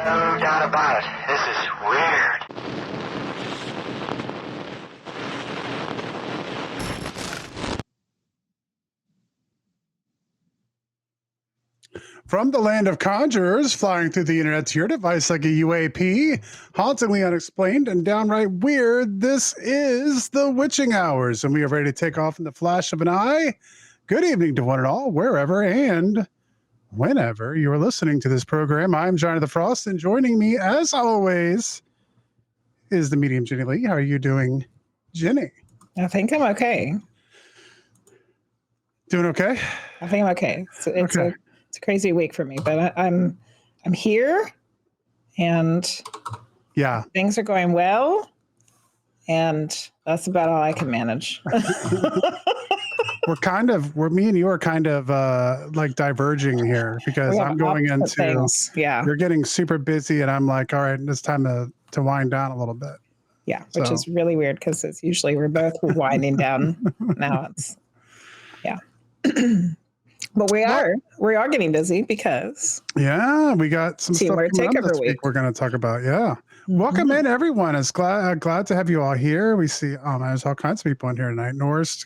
No doubt about it. This is weird. From the land of conjurers, flying through the internet to your device like a UAP, hauntingly unexplained and downright weird, this is the Witching Hours, and we are ready to take off in the flash of an eye. Good evening to one and all, wherever and whenever you are listening to this program. I'm Johnny the Frost, and joining me, as always, is the medium Jenny Lee. How are you doing, Jenny? I think I'm okay. Doing okay? I think I'm okay. It's a crazy week for me, but I'm here, and yeah, things are going well, and that's about all I can manage. me and you are kind of like diverging here because I'm going into things. Yeah, you're getting super busy, and I'm like, all right, it's time to wind down a little bit. Yeah, which is really weird because it's usually we're both winding down. Now it's But we are getting busy because we got some stuff coming up this week we're going to talk about. Welcome in, everyone. It's glad to have you all here. We see there's all kinds of people in here tonight. Norse,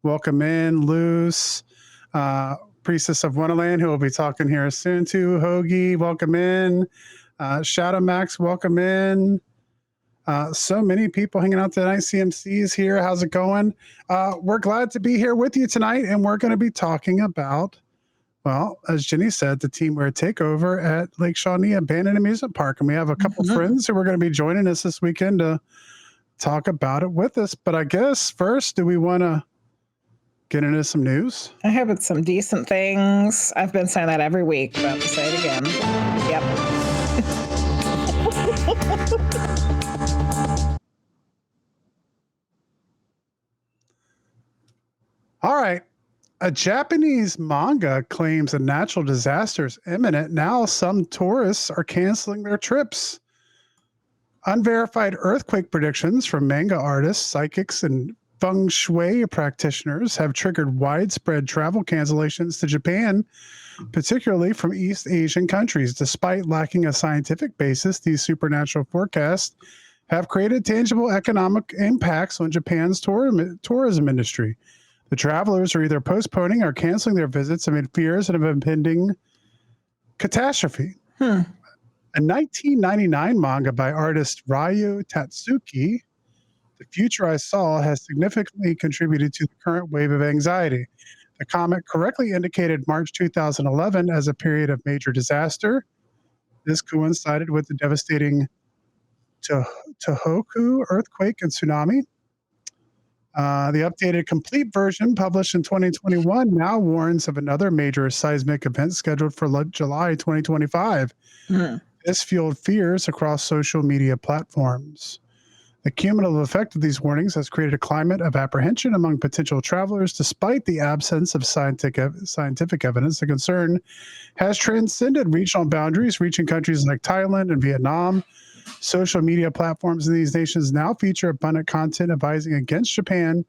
welcome in. Luce, Priestess of Wonderland, who will be talking here soon too. Hoagie, welcome in. Shadow Max, welcome in. So many people hanging out tonight. CMC is here. How's it going? We're glad to be here with you tonight, and we're going to be talking about, well, as Jenny said, the Teamwear Takeover at Lake Shawnee Abandoned Amusement Park. And we have a couple friends who are going to be joining us this weekend to talk about it with us. But I guess first, do we want to get into some news? I hope it's some decent things. I've been saying that every week, but I'll say it again. Yep. All right. A Japanese manga claims a natural disaster is imminent. Now some tourists are canceling their trips. Unverified earthquake predictions from manga artists, psychics, and feng shui practitioners have triggered widespread travel cancellations to Japan, particularly from East Asian countries. Despite lacking a scientific basis, these supernatural forecasts have created tangible economic impacts on Japan's tourism industry. The travelers are either postponing or canceling their visits amid fears of an impending catastrophe. A 1999 manga by artist Ryu Tatsuki, The Future I Saw, has significantly contributed to the current wave of anxiety. The comic correctly indicated March 2011 as a period of major disaster. This coincided with the devastating Tohoku earthquake and tsunami. The updated complete version, published in 2021, now warns of another major seismic event scheduled for July 2025. This fueled fears across social media platforms. The cumulative effect of these warnings has created a climate of apprehension among potential travelers. Despite the absence of scientific evidence, the concern has transcended regional boundaries, reaching countries like Thailand and Vietnam. Social media platforms in these nations now feature abundant content advising against Japan,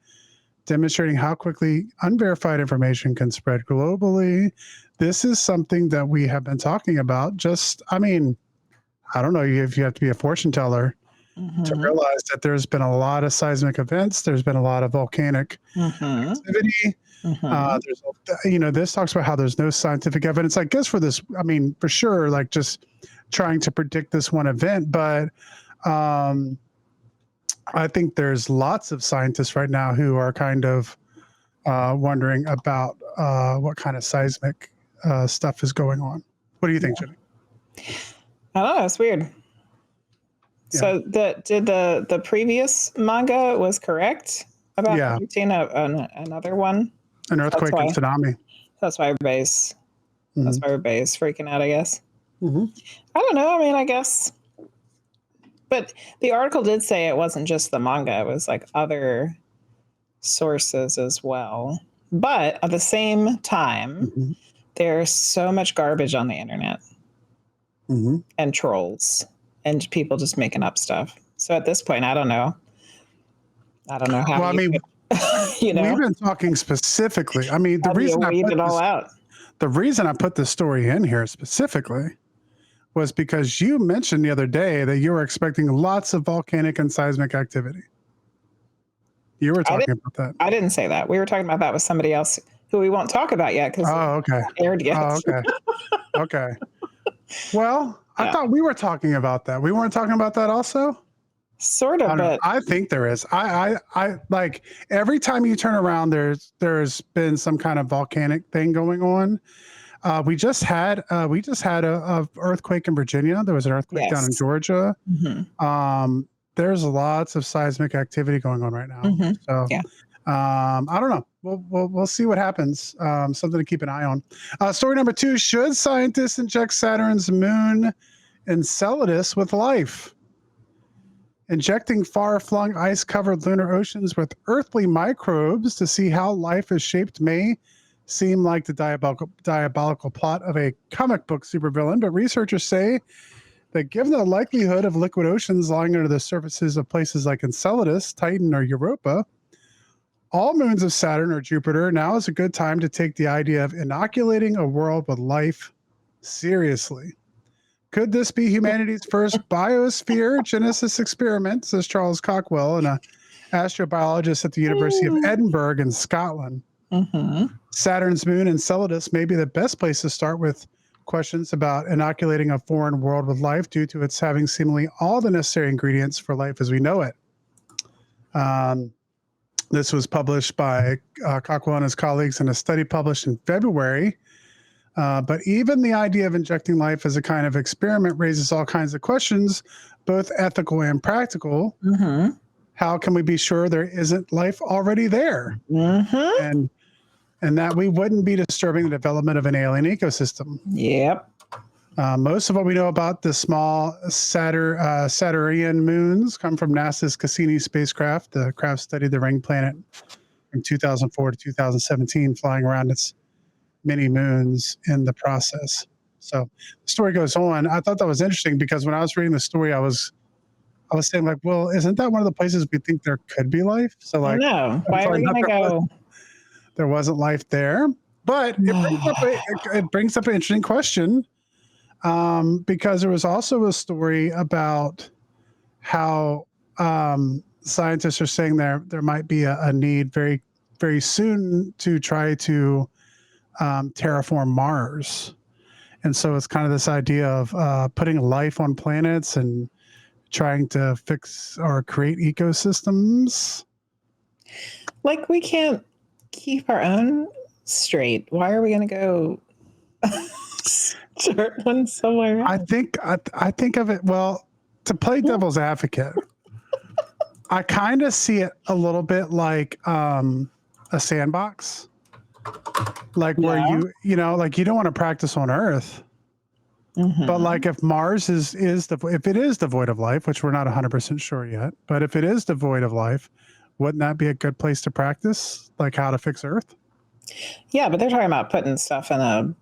demonstrating how quickly unverified information can spread globally. This is something that we have been talking about. I don't know if you have to be a fortune teller to realize that there's been a lot of seismic events. There's been a lot of volcanic activity. This talks about how there's no scientific evidence. I guess for this, for sure, like just trying to predict this one event, but I think there's lots of scientists right now who are kind of wondering about what kind of seismic stuff is going on. What do you think, Jenny? I don't know. It's weird. Yeah. So the previous manga was correct about predicting another one? An earthquake and tsunami. That's why everybody's freaking out, I guess. I don't know. I guess. But the article did say it wasn't just the manga. It was like other sources as well. But at the same time, there's so much garbage on the internet and trolls and people just making up stuff. So at this point, I don't know. I don't know how. Well, we've been talking specifically. The The reason I put this story in here specifically was because you mentioned the other day that you were expecting lots of volcanic and seismic activity. You were talking about that. I didn't say that. We were talking about that with somebody else who we won't talk about yet because aired yet. Oh, okay. Okay. Well, I thought we were talking about that. We weren't talking about that also? Sort of, but I think there is. I like every time you turn around, there's been some kind of volcanic thing going on. We just had a earthquake in Virginia. There was an earthquake down in Georgia. Mm-hmm. There's lots of seismic activity going on right now. Mm-hmm. So I don't know. We'll see what happens. Something to keep an eye on. Story number 2: should scientists inject Saturn's moon Enceladus with life? Injecting far-flung ice-covered lunar oceans with earthly microbes to see how life is shaped may seem like the diabolical plot of a comic book supervillain, but researchers say that given the likelihood of liquid oceans lying under the surfaces of places like Enceladus, Titan, or Europa, all moons of Saturn or Jupiter, now is a good time to take the idea of inoculating a world with life seriously. Could this be humanity's first biosphere genesis experiment, says Charles Cockwell, an astrobiologist at the University of Edinburgh in Scotland. Mm-hmm. Saturn's moon Enceladus may be the best place to start with questions about inoculating a foreign world with life due to its having seemingly all the necessary ingredients for life as we know it. This was published by Cockwell and his colleagues in a study published in February. But even the idea of injecting life as a kind of experiment raises all kinds of questions, both ethical and practical. Mm-hmm. How can we be sure there isn't life already there? Mm-hmm. And that we wouldn't be disturbing the development of an alien ecosystem. Yep. Most of what we know about the small Saturnian moons come from NASA's Cassini spacecraft. The craft studied the ring planet from 2004 to 2017, flying around its many moons in the process. So the story goes on. I thought that was interesting because when I was reading the story, I was saying like, well, isn't that one of the places we think there could be life? So like, no, why are we going to go? There wasn't life there, but it brings up an interesting question because there was also a story about how scientists are saying there might be a need very, very soon to try to terraform Mars. And so it's kind of this idea of putting life on planets and trying to fix or create ecosystems. Like we can't keep our own straight. Why are we going to go start one somewhere else? I think of it, well, to play devil's advocate, I kind of see it a little bit like a sandbox. Like where you know, like you don't want to practice on Earth, but like if Mars if it is devoid of life, which we're not 100% sure yet, but if it is devoid of life, wouldn't that be a good place to practice, like how to fix Earth? Yeah, but they're talking about putting stuff in a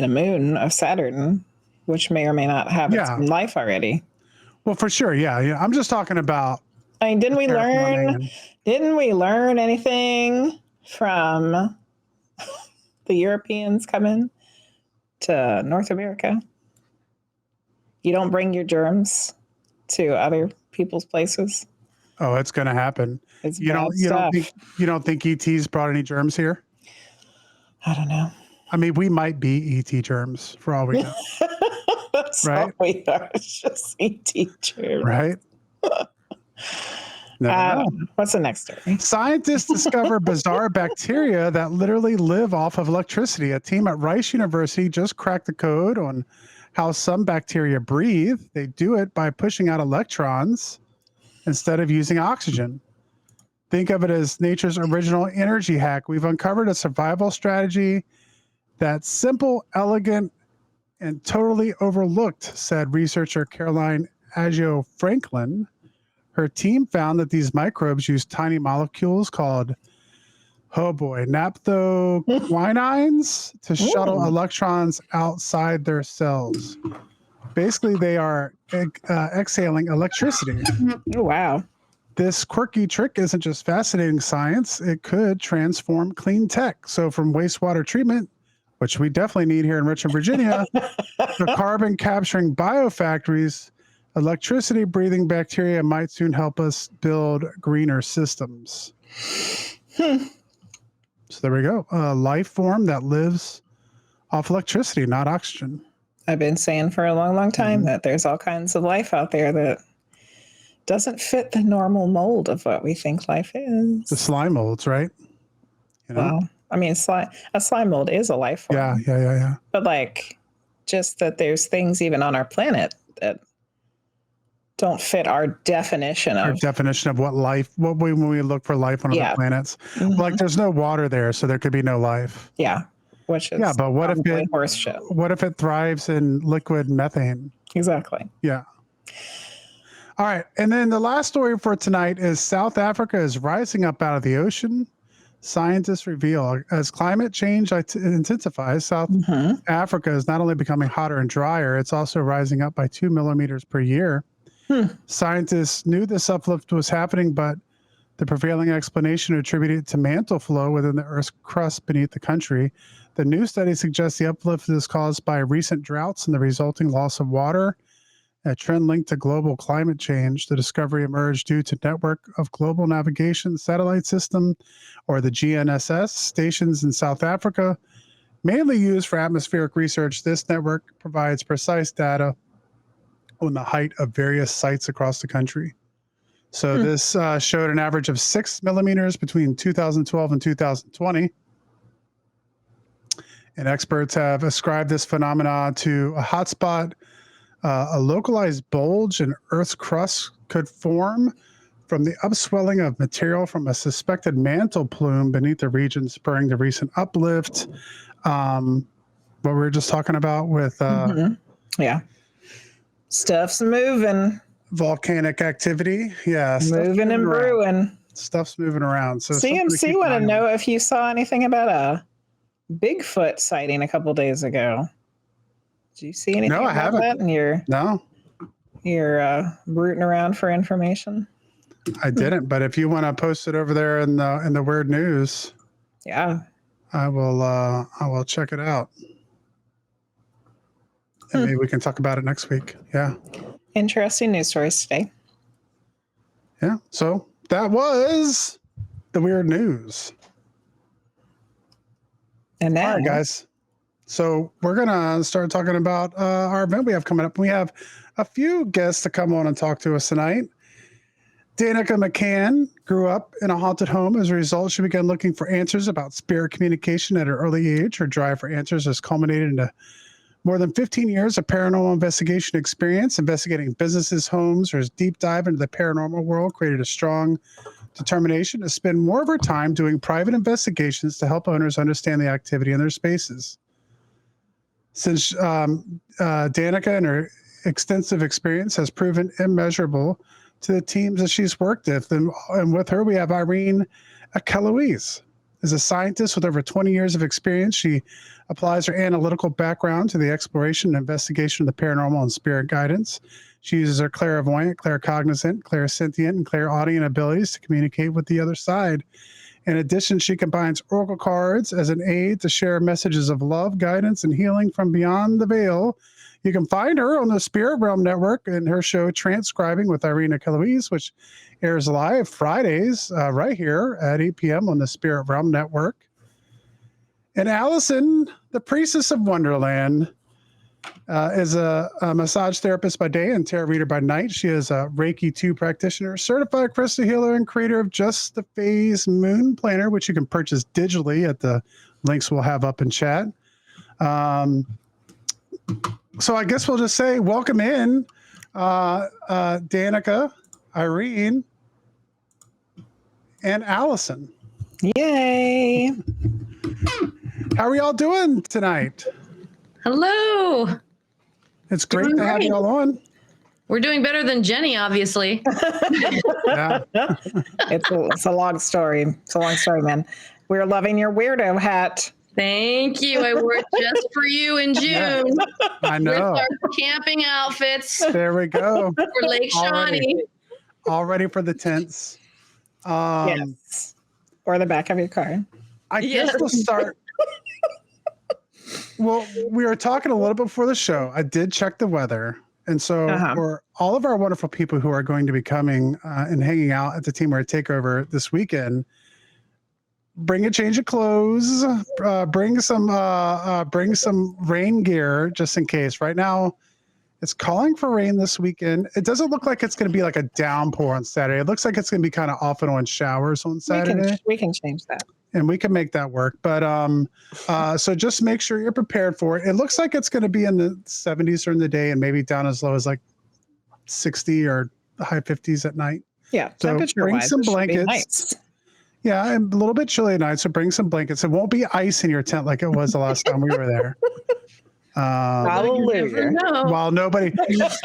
moon of Saturn, which may or may not have its own life already. Well, for sure, yeah. I'm just talking about. I mean, didn't we learn anything from the Europeans coming to North America? You don't bring your germs to other people's places. Oh, it's going to happen. You don't think ET's brought any germs here? I don't know. I mean, we might be ET germs for all we know. That's right? All we are. It's just ET germs. Right? What's the next story? Scientists discover bizarre bacteria that literally live off of electricity. A team at Rice University just cracked the code on how some bacteria breathe. They do it by pushing out electrons instead of using oxygen. Think of it as nature's original energy hack. We've uncovered a survival strategy that's simple, elegant, and totally overlooked, said researcher Caroline Agelois Franklin. Her team found that these microbes use tiny molecules called, naphthoquinines to shuttle electrons outside their cells. Basically, they are exhaling electricity. Oh, wow. This quirky trick isn't just fascinating science. It could transform clean tech. So from wastewater treatment which we definitely need here in Richmond, Virginia, the carbon capturing biofactories, electricity breathing bacteria might soon help us build greener systems. So there we go. A life form that lives off electricity, not oxygen. I've been saying for a long, long time that there's all kinds of life out there that doesn't fit the normal mold of what we think life is. The slime molds, right? You know? Well, I mean, a slime mold is a life form. Yeah. But like, just that there's things even on our planet that don't fit our definition of what life, when we look for life on other planets. Like there's no water there, so there could be no life. Yeah. Which is but what if it horse shit? What if it thrives in liquid methane? Exactly. Yeah. All right. And then the last story for tonight is South Africa is rising up out of the ocean. Scientists reveal as climate change intensifies, South Africa is not only becoming hotter and drier, it's also rising up by 2 millimeters per year. Scientists knew this uplift was happening, but the prevailing explanation attributed to mantle flow within the Earth's crust beneath the country. The new study suggests the uplift is caused by recent droughts and the resulting loss of water, a trend linked to global climate change. The discovery emerged due to network of global navigation satellite system, or the GNSS, stations in South Africa, mainly used for atmospheric research. This network provides precise data on the height of various sites across the country. So this showed an average of 6 millimeters between 2012 and 2020. And experts have ascribed this phenomenon to a hotspot. A localized bulge in Earth's crust could form from the upswelling of material from a suspected mantle plume beneath the region, spurring the recent uplift. What we were just talking about with... Yeah. Stuff's moving. Volcanic activity. Yeah. Moving and brewing. Stuff's moving around. So CMC want to know if you saw anything about a Bigfoot sighting a couple days ago. Did you see anything about haven't. That? And you're rooting around for information? I didn't, but if you want to post it over there in the weird news, yeah, I will check it out. And maybe we can talk about it next week. Yeah. Interesting news stories today. Yeah. So that was the weird news. And now, all right, guys. So we're going to start talking about our event we have coming up. We have a few guests to come on and talk to us tonight. Danica McCann grew up in a haunted home. As a result, she began looking for answers about spirit communication at an early age. Her drive for answers has culminated into more than 15 years of paranormal investigation experience, investigating businesses, homes. Her deep dive into the paranormal world created a strong determination to spend more of her time doing private investigations to help owners understand the activity in their spaces. Since Danica and her extensive experience has proven immeasurable to the teams that she's worked with. And with her, we have Irene Achelois. As a scientist with over 20 years of experience, she applies her analytical background to the exploration and investigation of the paranormal and spirit guidance. She uses her clairvoyant, claircognizant, clairsentient, and clairaudient abilities to communicate with the other side. In addition, she combines oracle cards as an aid to share messages of love, guidance, and healing from beyond the veil. You can find her on the Spirit Realm Network in her show Transcribing with Irene Achelois, which airs live Fridays right here at 8 p.m. on the Spirit Realm Network. And Alyson, the Priestess of Wonderland, is a massage therapist by day and tarot reader by night. She is a Reiki 2 practitioner, certified crystal healer, and creator of Just the Phase Moon Planner, which you can purchase digitally at the links we'll have up in chat. So I guess we'll just say welcome in, Danica, Irene, and Alyson. Yay! How are y'all doing tonight? Hello. It's great to have you all on. We're doing better than Jenny, obviously. Yeah. It's a long story. It's a long story, man. We're loving your weirdo hat. Thank you. I wore it just for you in June. Yeah, I know. With our camping outfits There we go. for Lake Shawnee. All ready for the tents. Yes. Or the back of your car. I guess we'll start. Well, we were talking a little bit before the show. I did check the weather. And so for all of our wonderful people who are going to be coming and hanging out at the Teamwear Takeover this weekend, bring a change of clothes, bring some rain gear just in case. Right now, it's calling for rain this weekend. It doesn't look like it's going to be like a downpour on Saturday. It looks like it's going to be kind of off and on showers on Saturday. We can change that. And we can make that work. But so just make sure you're prepared for it. It looks like it's going to be in the 70s during the day and maybe down as low as like 60 or the high 50s at night. Yeah. So bring some blankets. Nice. Yeah, and a little bit chilly at night. So bring some blankets. It won't be ice in your tent like it was the last time we were there. Hallelujah. While nobody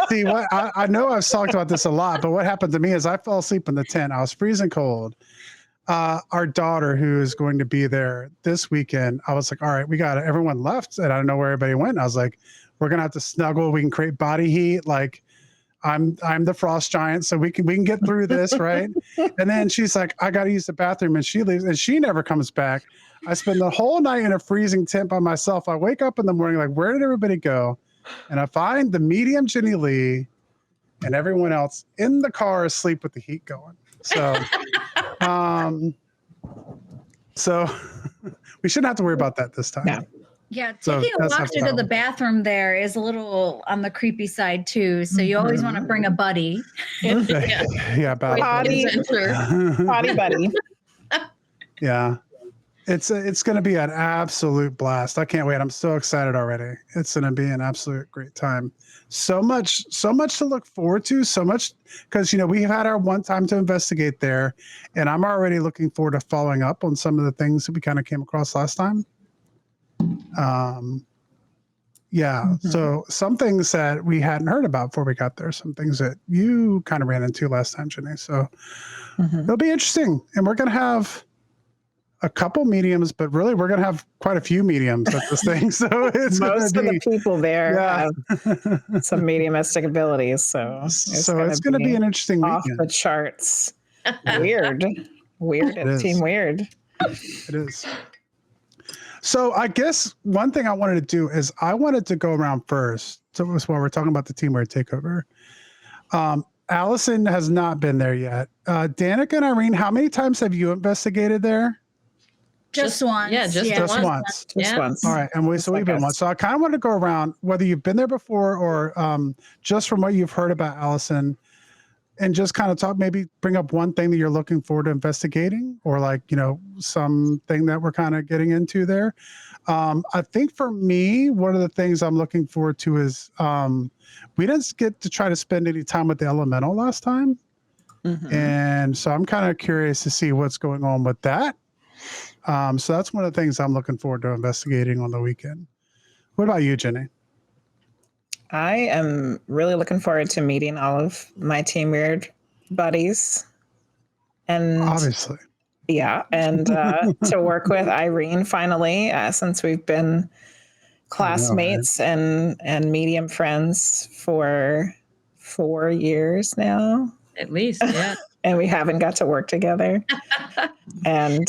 see what I know I've talked about this a lot, but what happened to me is I fell asleep in the tent. I was freezing cold. Our daughter, who is going to be there this weekend, I was like, all right, we got it. Everyone left, and I don't know where everybody went. I was like, we're gonna have to snuggle. We can create body heat. Like, I'm the frost giant, so we can get through this, right? And then she's like, I got to use the bathroom, and she leaves, and she never comes back. I spend the whole night in a freezing tent by myself. I wake up in the morning like, where did everybody go? And I find the medium Jenny Lee and everyone else in the car asleep with the heat going. So. So we shouldn't have to worry about that this time. No. Yeah, So taking a that's walk not the through to the problem. bathroom there is a little on the creepy side too. So you always want to bring a buddy. Yeah, about Potty buddy. yeah. It's going to be an absolute blast. I can't wait. I'm so excited already. It's going to be an absolute great time. So much to look forward to. So much because we've had our one time to investigate there, and I'm already looking forward to following up on some of the things that we kind of came across last time. So some things that we hadn't heard about before we got there, some things that you kind of ran into last time, Jenny. So it'll be interesting, and we're going to have a couple mediums, but really we're going to have quite a few mediums at this thing. So it's most of be, the people there have some mediumistic abilities. So it's going to be an interesting off weekend. the charts. Weird It Team is. Weird. It is. So I guess one thing I wanted to do is I wanted to go around first. So while we're talking about the Teamwear Takeover, Alyson has not been there yet. Danica and Irene, how many times have you investigated there? Just once. Yeah, just once. Just once. All right, and we've been once. So I kind of want to go around, whether you've been there before or just from what you've heard about Alyson, and just kind of talk, maybe bring up one thing that you're looking forward to investigating, or something that we're kind of getting into there. I think for me, one of the things I'm looking forward to is we didn't get to try to spend any time with the elemental last time, and so I'm kind of curious to see what's going on with that. So that's one of the things I'm looking forward to investigating on the weekend. What about you, Jenny? I am really looking forward to meeting all of my Team Weird buddies. And Obviously. Yeah. And to work with Irene finally, since we've been classmates and medium friends for 4 year now. At least, yeah. And we haven't got to work together. And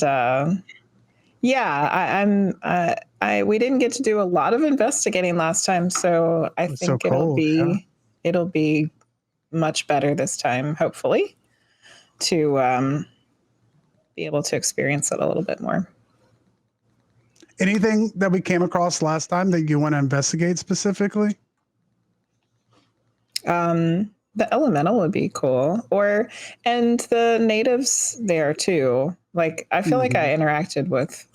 we didn't get to do a lot of investigating last time, so I think it'll be much better this time, hopefully, to be able to experience it a little bit more. Anything that we came across last time that you want to investigate specifically? The elemental would be cool, and the natives there too. Like, I feel like I interacted with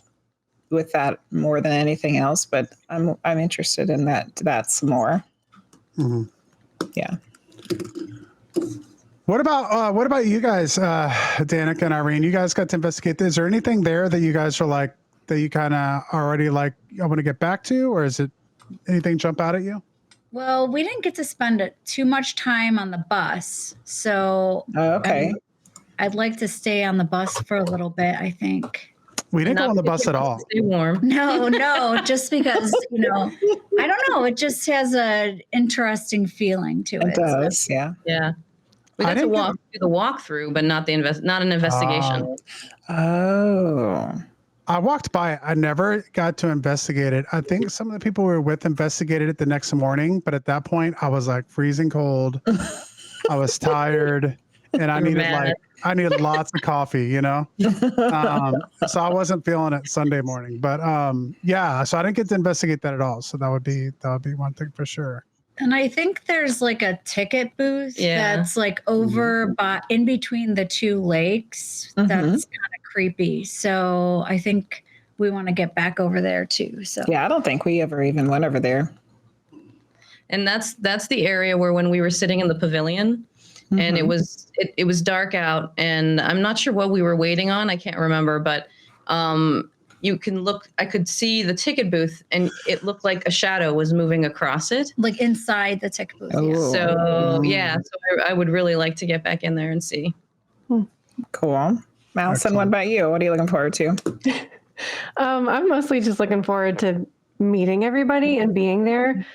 that more than anything else, but I'm interested in that some more. Yeah. What about you guys, Danica and Irene? You guys got to investigate this. Is there anything there that you guys are like, that you kind of already like, I want to get back to, or is it anything jump out at you? Well, we didn't get to spend too much time on the bus, so Okay. I'd like to stay on the bus for a little bit, I think. We didn't go on the bus at all. Stay warm. No, just because, I don't know. It just has an interesting feeling to it. It does, yeah. Yeah. We got to do the walkthrough, but not an investigation. Oh. I walked by it. I never got to investigate it. I think some of the people we were with investigated it the next morning, but at that point I was like freezing cold. I was tired and You were mad. I needed lots of coffee, you know? So I wasn't feeling it Sunday morning, but yeah, so I didn't get to investigate that at all. So that would be one thing for sure. And I think there's like a ticket booth that's like over by in between the two lakes. That's kind of creepy. So I think we want to get back over there too. So Yeah, I don't think we ever even went over there. And that's the area where when we were sitting in the pavilion and it was dark out and I'm not sure what we were waiting on. I can't remember, but you can look, I could see the ticket booth and it looked like a shadow was moving across it. like inside the ticket booth. Oh. So I would really like to get back in there and see. Cool. Alyson, what about you? What are you looking forward to? I'm mostly just looking forward to meeting everybody and being there.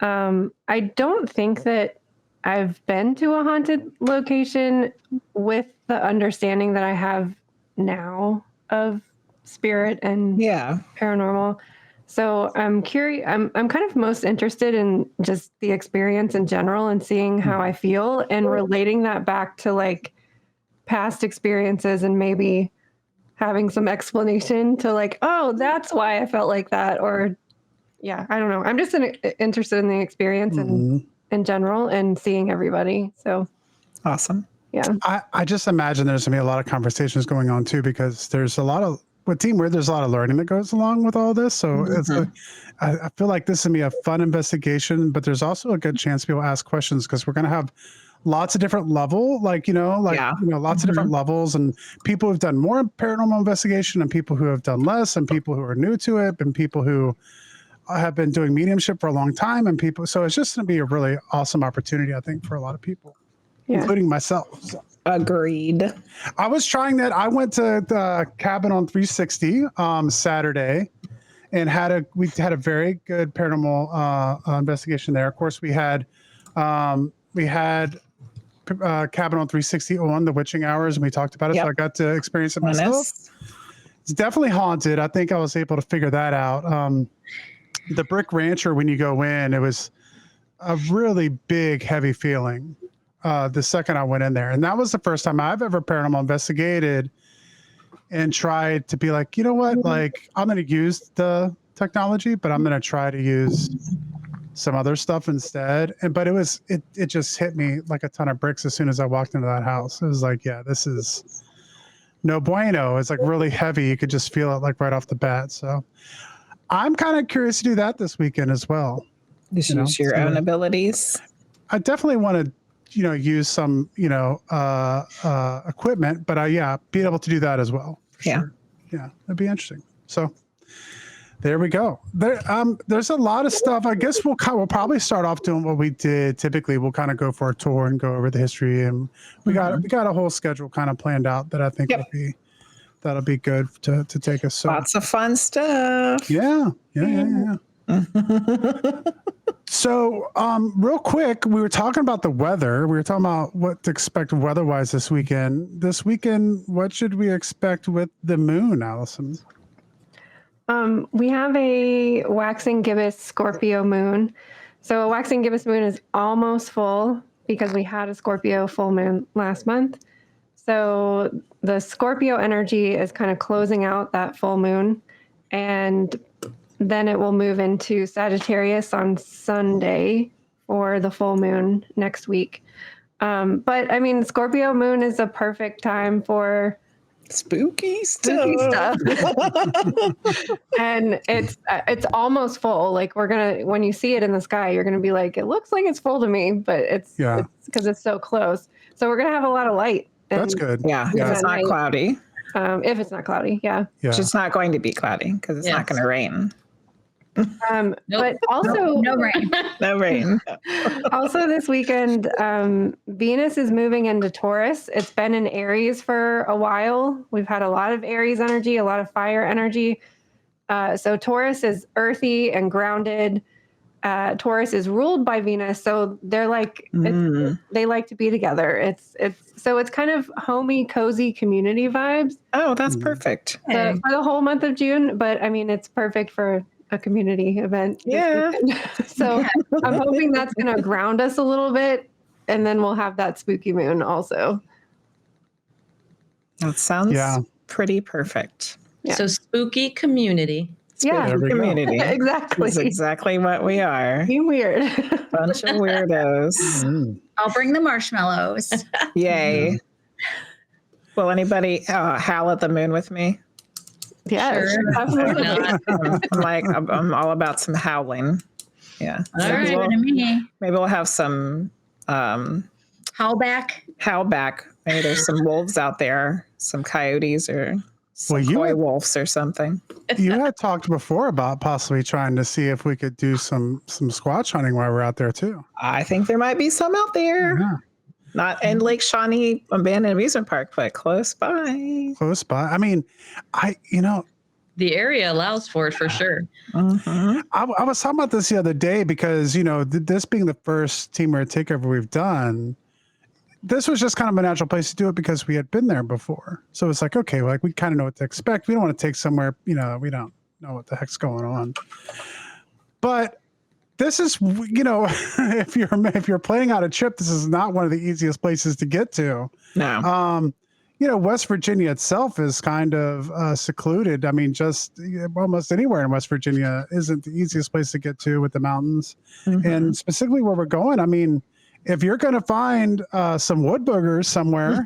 I don't think that I've been to a haunted location with the understanding that I have now of spirit and paranormal. So I'm curious. I'm kind of most interested in just the experience in general and seeing how I feel and relating that back to like past experiences and maybe having some explanation to like, oh, that's why I felt like that. Or yeah, I don't know. I'm just interested in the experience and in general and seeing everybody. So awesome. Yeah. I just imagine there's gonna be a lot of conversations going on too, because there's a lot of with Team Weird, there's a lot of learning that goes along with all this. So it's I feel like this is gonna be a fun investigation, but there's also a good chance people ask questions because we're gonna have lots of different level, lots of different levels and people who've done more paranormal investigation and people who have done less and people who are new to it and people who have been doing mediumship for a long time and people. So it's just going to be a really awesome opportunity, I think, for a lot of people, including myself. So. Agreed. I was trying that. I went to the Cabin on 360 Saturday and we had a very good paranormal investigation there. Of course, we had Cabin on 360 on the witching hours and we talked about it. So I got to experience it myself. It's definitely haunted. I think I was able to figure that out. The Brick Rancher, when you go in, it was a really big, heavy feeling the second I went in there. And that was the first time I've ever paranormal investigated and tried to be like, you know what, like I'm going to use the technology, but I'm going to try to use some other stuff instead. But it just hit me like a ton of bricks as soon as I walked into that house. It was like, yeah, this is no bueno. It's like really heavy. You could just feel it like right off the bat. So I'm kind of curious to do that this weekend as well. Just use your own abilities. I definitely want to, use some, equipment, but be able to do that as well. Sure. Yeah, that'd be interesting. So there we go. There's a lot of stuff. I guess we'll probably start off doing what we did. Typically, we'll kind of go for a tour and go over the history, and we got a whole schedule kind of planned out that I think that'll be good to take us. So lots of fun stuff. Yeah. So, real quick, we were talking about the weather. We were talking about what to expect weather-wise this weekend. This weekend, what should we expect with the moon, Alyson? We have a waxing gibbous Scorpio moon. So a waxing gibbous moon is almost full because we had a Scorpio full moon last month. So the Scorpio energy is kind of closing out that full moon, and then it will move into Sagittarius on Sunday for the full moon next week. But I mean, Scorpio moon is a perfect time for spooky stuff. And it's almost full. Like when you see it in the sky, you're gonna be like, it looks like it's full to me, but it's because it's so close. So we're gonna have a lot of light. That's good. Yeah, if it's not cloudy. If it's not cloudy, Which it's not going to be cloudy because it's not going to rain. But also no rain. No rain. Also this weekend, Venus is moving into Taurus. It's been in Aries for a while. We've had a lot of Aries energy, a lot of fire energy. So Taurus is earthy and grounded. Taurus is ruled by Venus, so they're like they like to be together. It's kind of homey, cozy community vibes. Oh, that's perfect. For the whole month of June, but I mean, it's perfect for a community event. Yeah. So I'm hoping that's going to ground us a little bit, and then we'll have that spooky moon also. That sounds pretty perfect. Yeah. So spooky community. Spooky community. Exactly. That's exactly what we are. Being weird. Bunch of weirdos. I'll bring the marshmallows. Yay. Will anybody howl at the moon with me? Yeah, sure. Absolutely. I'm all about some howling. Yeah. All right. Maybe we'll have some howl back. Maybe there's some wolves out there, some coyotes or some coy wolves or something. You had talked before about possibly trying to see if we could do some squatch hunting while we're out there too. I think there might be some out there. Yeah. Not in Lake Shawnee Abandoned Amusement Park, but close by. Close by. I mean, the area allows for it for sure. Mm-hmm. I was talking about this the other day because, this being the first Team Rare Takeover we've done, this was just kind of a natural place to do it because we had been there before. So it's like, okay, we kind of know what to expect. We don't want to take somewhere, we don't know what the heck's going on. But this is, if you're planning out a trip, this is not one of the easiest places to get to. No. West Virginia itself is kind of secluded. I mean, just almost anywhere in West Virginia isn't the easiest place to get to with the mountains. Mm-hmm. And specifically where we're going, I mean, if you're going to find some wood boogers somewhere,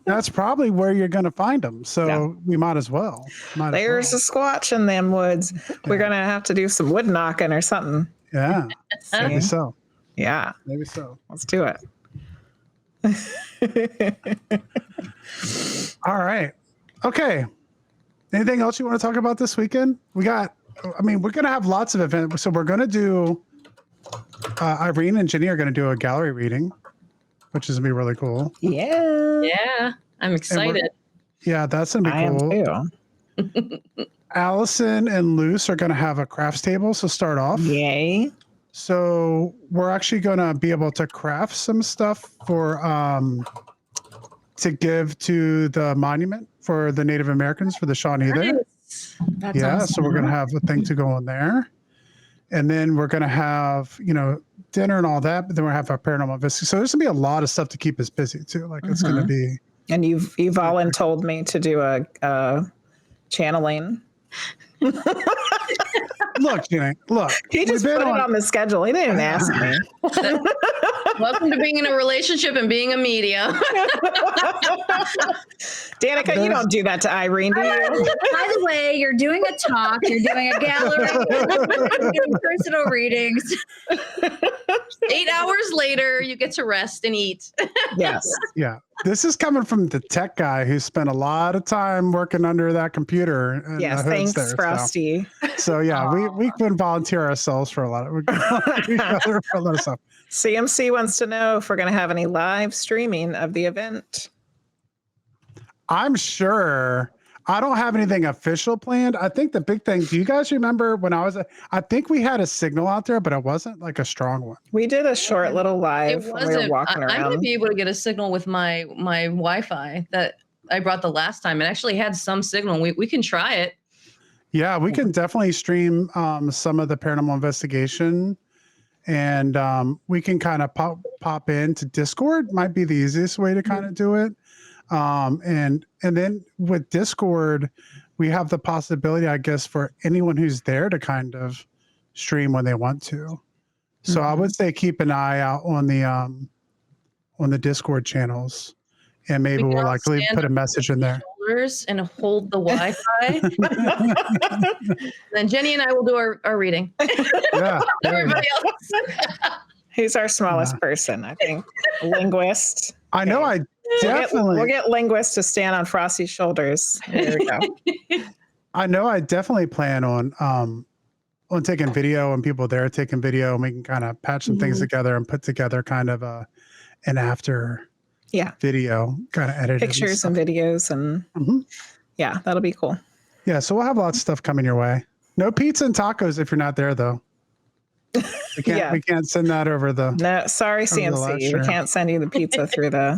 that's probably where you're going to find them. So we might as well. There's a squatch in them woods. We're going to have to do some wood knocking or something. Yeah, maybe so. Yeah. Maybe so. Let's do it. All right. Okay. Anything else you want to talk about this weekend? We're going to have lots of events. So we're going to do, Irene and Jenny are going to do a gallery reading, which is going to be really cool. Yeah. Yeah. I'm excited. Yeah, that's going to be cool. I am too. Alyson and Luce are going to have a crafts table. So start off. Yay. So we're actually going to be able to craft some stuff for to give to the monument for the Native Americans for the Shawnee there. That's awesome. So we're going to have a thing to go on there. And then we're going to have, dinner and all that, but then we'll have our paranormal investigation. So there's going to be a lot of stuff to keep us busy too. Like it's going to be. And you've all told me to do a channeling. Look, Jenny, look. He just put it on the schedule. He didn't ask me. Welcome to being in a relationship and being a medium. Danica, you don't do that to Irene, do you? By the way, you're doing a talk, you're doing a gallery, you're doing personal readings. 8 hours later, you get to rest and eat. Yes. Yeah. This is coming from the tech guy who spent a lot of time working under that computer. Yes, thanks, Frosty. So yeah, we can volunteer ourselves for a lot of stuff. CMC wants to know if we're going to have any live streaming of the event. I'm sure. I don't have anything official planned. I think the big thing, do you guys remember when I think we had a signal out there, but it wasn't like a strong one. We did a short little live when we were walking around. I might be able to get a signal with my Wi-Fi that I brought the last time. It actually had some signal. We can try it. Yeah, we can definitely stream some of the paranormal investigation, and we can kind of pop into Discord. Might be the easiest way to kind of do it. And then with Discord, we have the possibility, I guess, for anyone who's there to kind of stream when they want to. So I would say keep an eye out on the Discord channels, and maybe we'll likely put a message in there. And hold the Wi-Fi. Then Jenny and I will do our reading. Yeah. Everybody else. He's our smallest person, I think. Linguist. I know. I definitely. We'll get linguists to stand on Frosty's shoulders. There we go. I know. I definitely plan on taking video and people there taking video, and we can kind of patch some things together and put together kind of an after. Yeah. Video kind of edited. Pictures and videos and yeah, that'll be cool. Yeah. So we'll have lots of stuff coming your way. No pizza and tacos if you're not there, though. We can't. We can't send that over the. No, sorry, over the live CMC. We stream. can't send you the pizza through the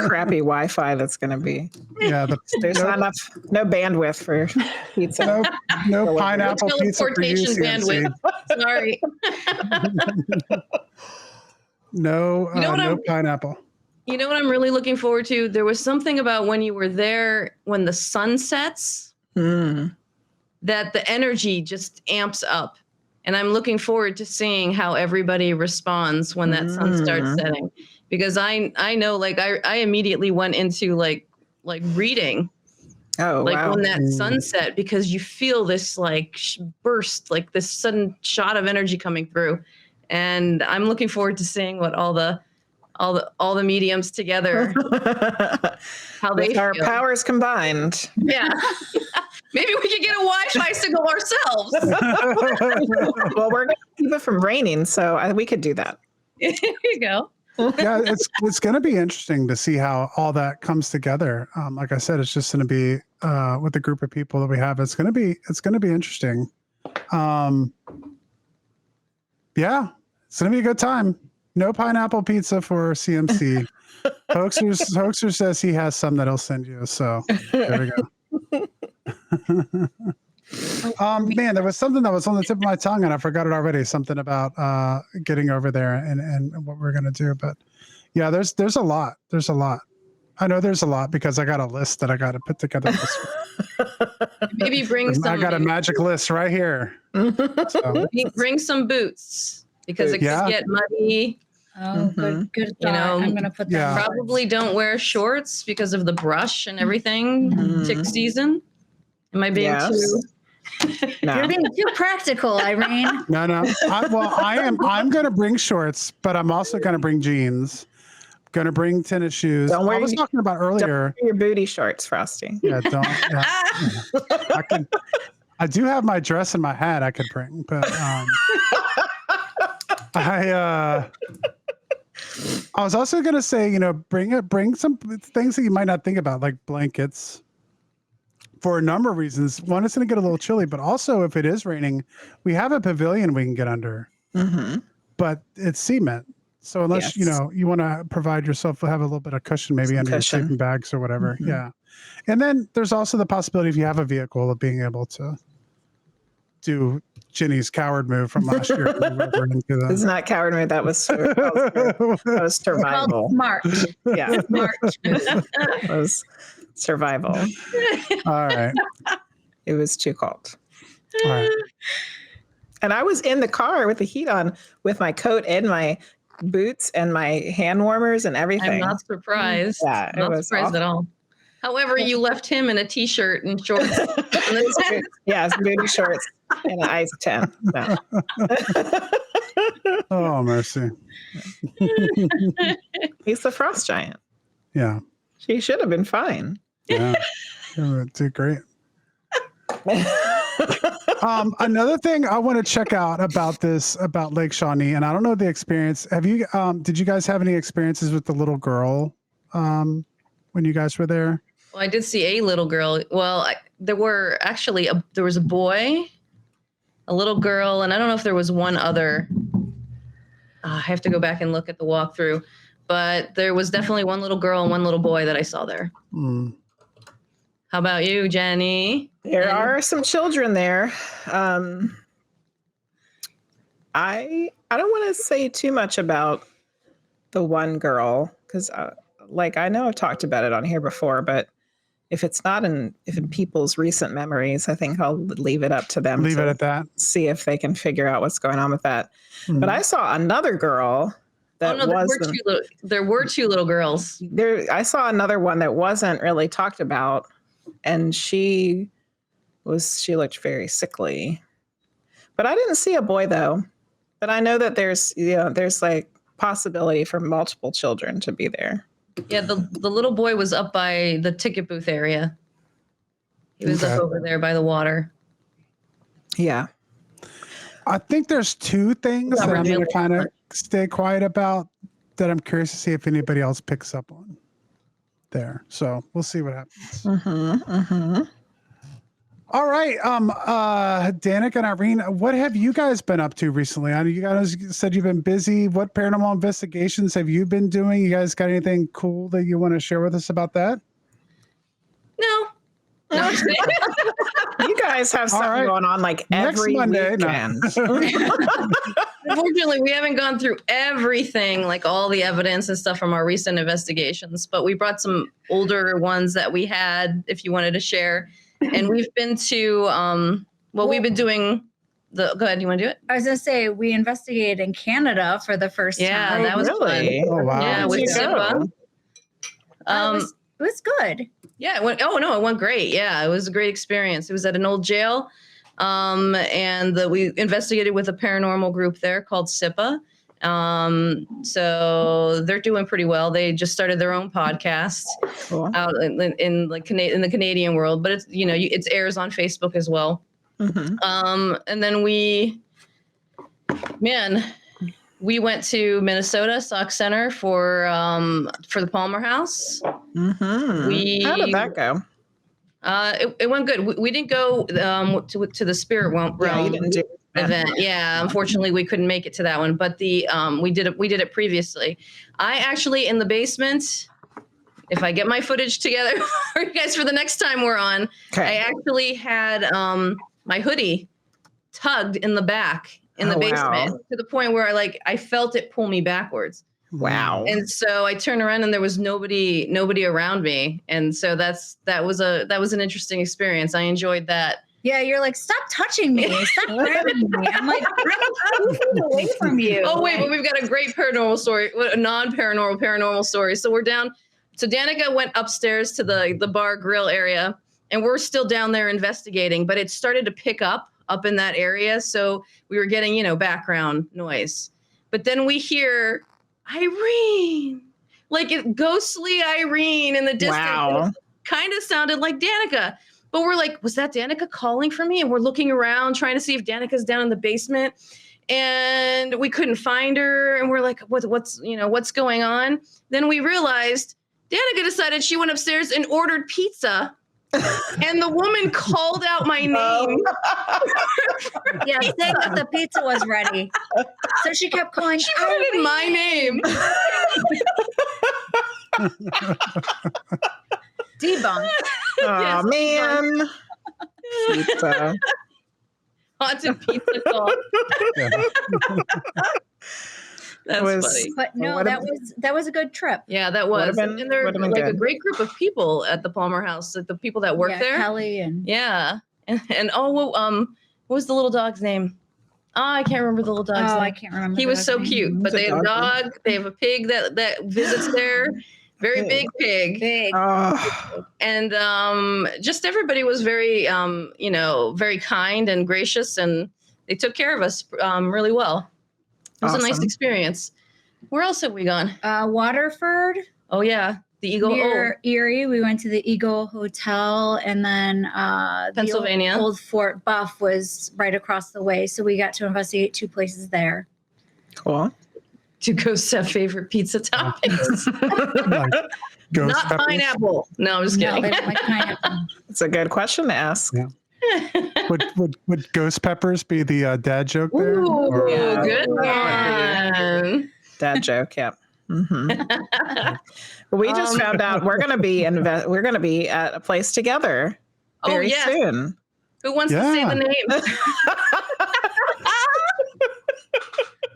crappy Wi-Fi that's going to be. Yeah, There's not enough, no bandwidth for pizza. No pineapple pizza for you, teleportation CMC. bandwidth. Sorry. No, no pineapple. You know what I'm really looking forward to? There was something about when you were there when the sun sets, that the energy just amps up. And I'm looking forward to seeing how everybody responds when that sun starts setting. Because I know, like, I immediately went into like reading. Oh, like wow. when that sunset, because you feel this like burst, like this sudden shot of energy coming through. And I'm looking forward to seeing what all the mediums together, how they our feel. powers combined. Yeah. Maybe we could get a Wi-Fi signal ourselves. Well, we're going to keep it from raining, so we could do that. There you go. Yeah, it's going to be interesting to see how all that comes together. Like I said, it's just going to be with the group of people that we have. It's going to be interesting. Yeah, it's going to be a good time. No pineapple pizza for CMC. Hoaxer says he has some that he'll send you. So there we go. Man, there was something that was on the tip of my tongue and I forgot it already. Something about getting over there and what we're gonna do. But yeah, there's a lot. There's a lot. I know there's a lot because I got a list that I got to put together. Maybe bring some. I got a magic list right here. So. Bring some boots because it could get muddy. Oh, good thought. You know, I'm gonna put that. Probably don't wear shorts because of the brush and everything. Tick season. Am I being too? No. You're being too practical, Irene. No. I'm going to bring shorts, but I'm also going to bring jeans. Going to bring tennis shoes. I was talking about earlier. Don't wear your booty shorts, Frosty. Yeah, don't. Yeah. I do have my dress and my hat I could bring, but I was also going to say, bring some things that you might not think about, like blankets. For a number of reasons. One, it's going to get a little chilly, but also if it is raining, we have a pavilion we can get under, but it's cement. So unless, you want to provide yourself, have a little bit of cushion, maybe under your sleeping bags or whatever. Yeah. And then there's also the possibility if you have a vehicle of being able to do Ginny's coward move from last year. It's not coward move. That was survival. Smart. Yeah. Smart. That was survival. All right. It was too cold. All right. And I was in the car with the heat on with my coat and my boots and my hand warmers and everything. I'm not surprised. Yeah, not surprised at all. However, you left him in a t-shirt and shorts. Yes, booty shorts and an ice tent. No. Oh, mercy. He's the frost giant. Yeah. She should have been fine. Yeah. Did great. Another thing I want to check out about Lake Shawnee, and I don't know the experience. Did you guys have any experiences with the little girl when you guys were there? Well, I did see a little girl. Well, there was a boy, a little girl, and I don't know if there was one other. I have to go back and look at the walkthrough, but there was definitely one little girl and one little boy that I saw there. How about you, Jenny? There are some children there. I don't want to say too much about the one girl because, I know I've talked about it on here before, but if it's not in people's recent memories, I think I'll leave it up to them. Leave it at that. See if they can figure out what's going on with that. But I saw another girl. There were two little girls. I saw another one that wasn't really talked about, and she looked very sickly. But I didn't see a boy though. But I know that there's like possibility for multiple children to be there. Yeah, the little boy was up by the ticket booth area. He was up over there by the water. Yeah. I think there's two things that I'm going to kind of stay quiet about that I'm curious to see if anybody else picks up on there. So we'll see what happens. All right. Danica and Irene, what have you guys been up to recently? I know you guys said you've been busy. What paranormal investigations have you been doing? You guys got anything cool that you want to share with us about that? No. I'm just kidding. You guys have something going on like every Monday, weekend. Unfortunately, we haven't gone through everything, like all the evidence and stuff from our recent investigations, but we brought some older ones that we had, if you wanted to share. And we've been to, we've been doing go ahead, you want to do it? I was going to say, we investigated in Canada for the first time. Yeah, that was fun. Oh, wow. Yeah, with Sipa. It was good. Yeah, it went great. Yeah, it was a great experience. It was at an old jail. And we investigated with a paranormal group there called SIPA. So they're doing pretty well. They just started their own podcast out in the Canadian world, but it's, it airs on Facebook as well. Mm-hmm. And then we went to Minnesota Sauk Center for the Palmer House. Mm-hmm. How did that go? It went good. We didn't go to the Spirit Realm event. Yeah, unfortunately, we couldn't make it to that one. But we did it previously. I actually, in the basement, if I get my footage together for you guys for the next time we're on, I actually had my hoodie tugged in the back in the basement to the point where I felt it pull me backwards. Wow. And so I turned around and there was nobody around me. And so that was an interesting experience. I enjoyed that. Yeah, you're like, stop touching me. Stop grabbing me. I'm like, I'm moving away from you. Oh, wait, but we've got a great paranormal story, a paranormal story. So we're down. So Danica went upstairs to the bar grill area, and we're still down there investigating, but it started to pick up in that area. So we were getting, background noise. But then we hear Irene, ghostly Irene in the distance. Wow. Kind of sounded like Danica. But we're like, was that Danica calling for me? And we're looking around trying to see if Danica's down in the basement. And we couldn't find her. And we're like, what's going on? Then we realized Danica decided she went upstairs and ordered pizza. And the woman called out my name. Yeah, the pizza was ready. So she kept calling. She wanted my name. Debunked. Oh, man. Pizza. Haunted pizza call. That's funny. But no, that was a good trip. Yeah, that was. And they're a great group of people at the Palmer House, the people that work there. Kelly and what was the little dog's name? Oh, I can't remember the little dog's name. I can't remember. He was so cute. But they have a dog. They have a pig that visits there. Very big pig. Big. And just everybody was very, very kind and gracious, and they took care of us really well. It was a nice experience. Where else have we gone? Waterford. Oh, yeah. The Eagle. Near Erie. We went to the Eagle Hotel, and then Pennsylvania. The old Fort Buff was right across the way. So we got to investigate 2 places there. Cool. Do ghosts have favorite pizza toppings? Not peppers? Pineapple. No, I'm just kidding. No, they don't like pineapple. It's a good question to ask. Yeah. would ghost peppers be the dad joke there? Ooh, good one. Dad joke, yeah. Mm-hmm. We just found out we're going to be at a place together very soon. Who wants to say the name?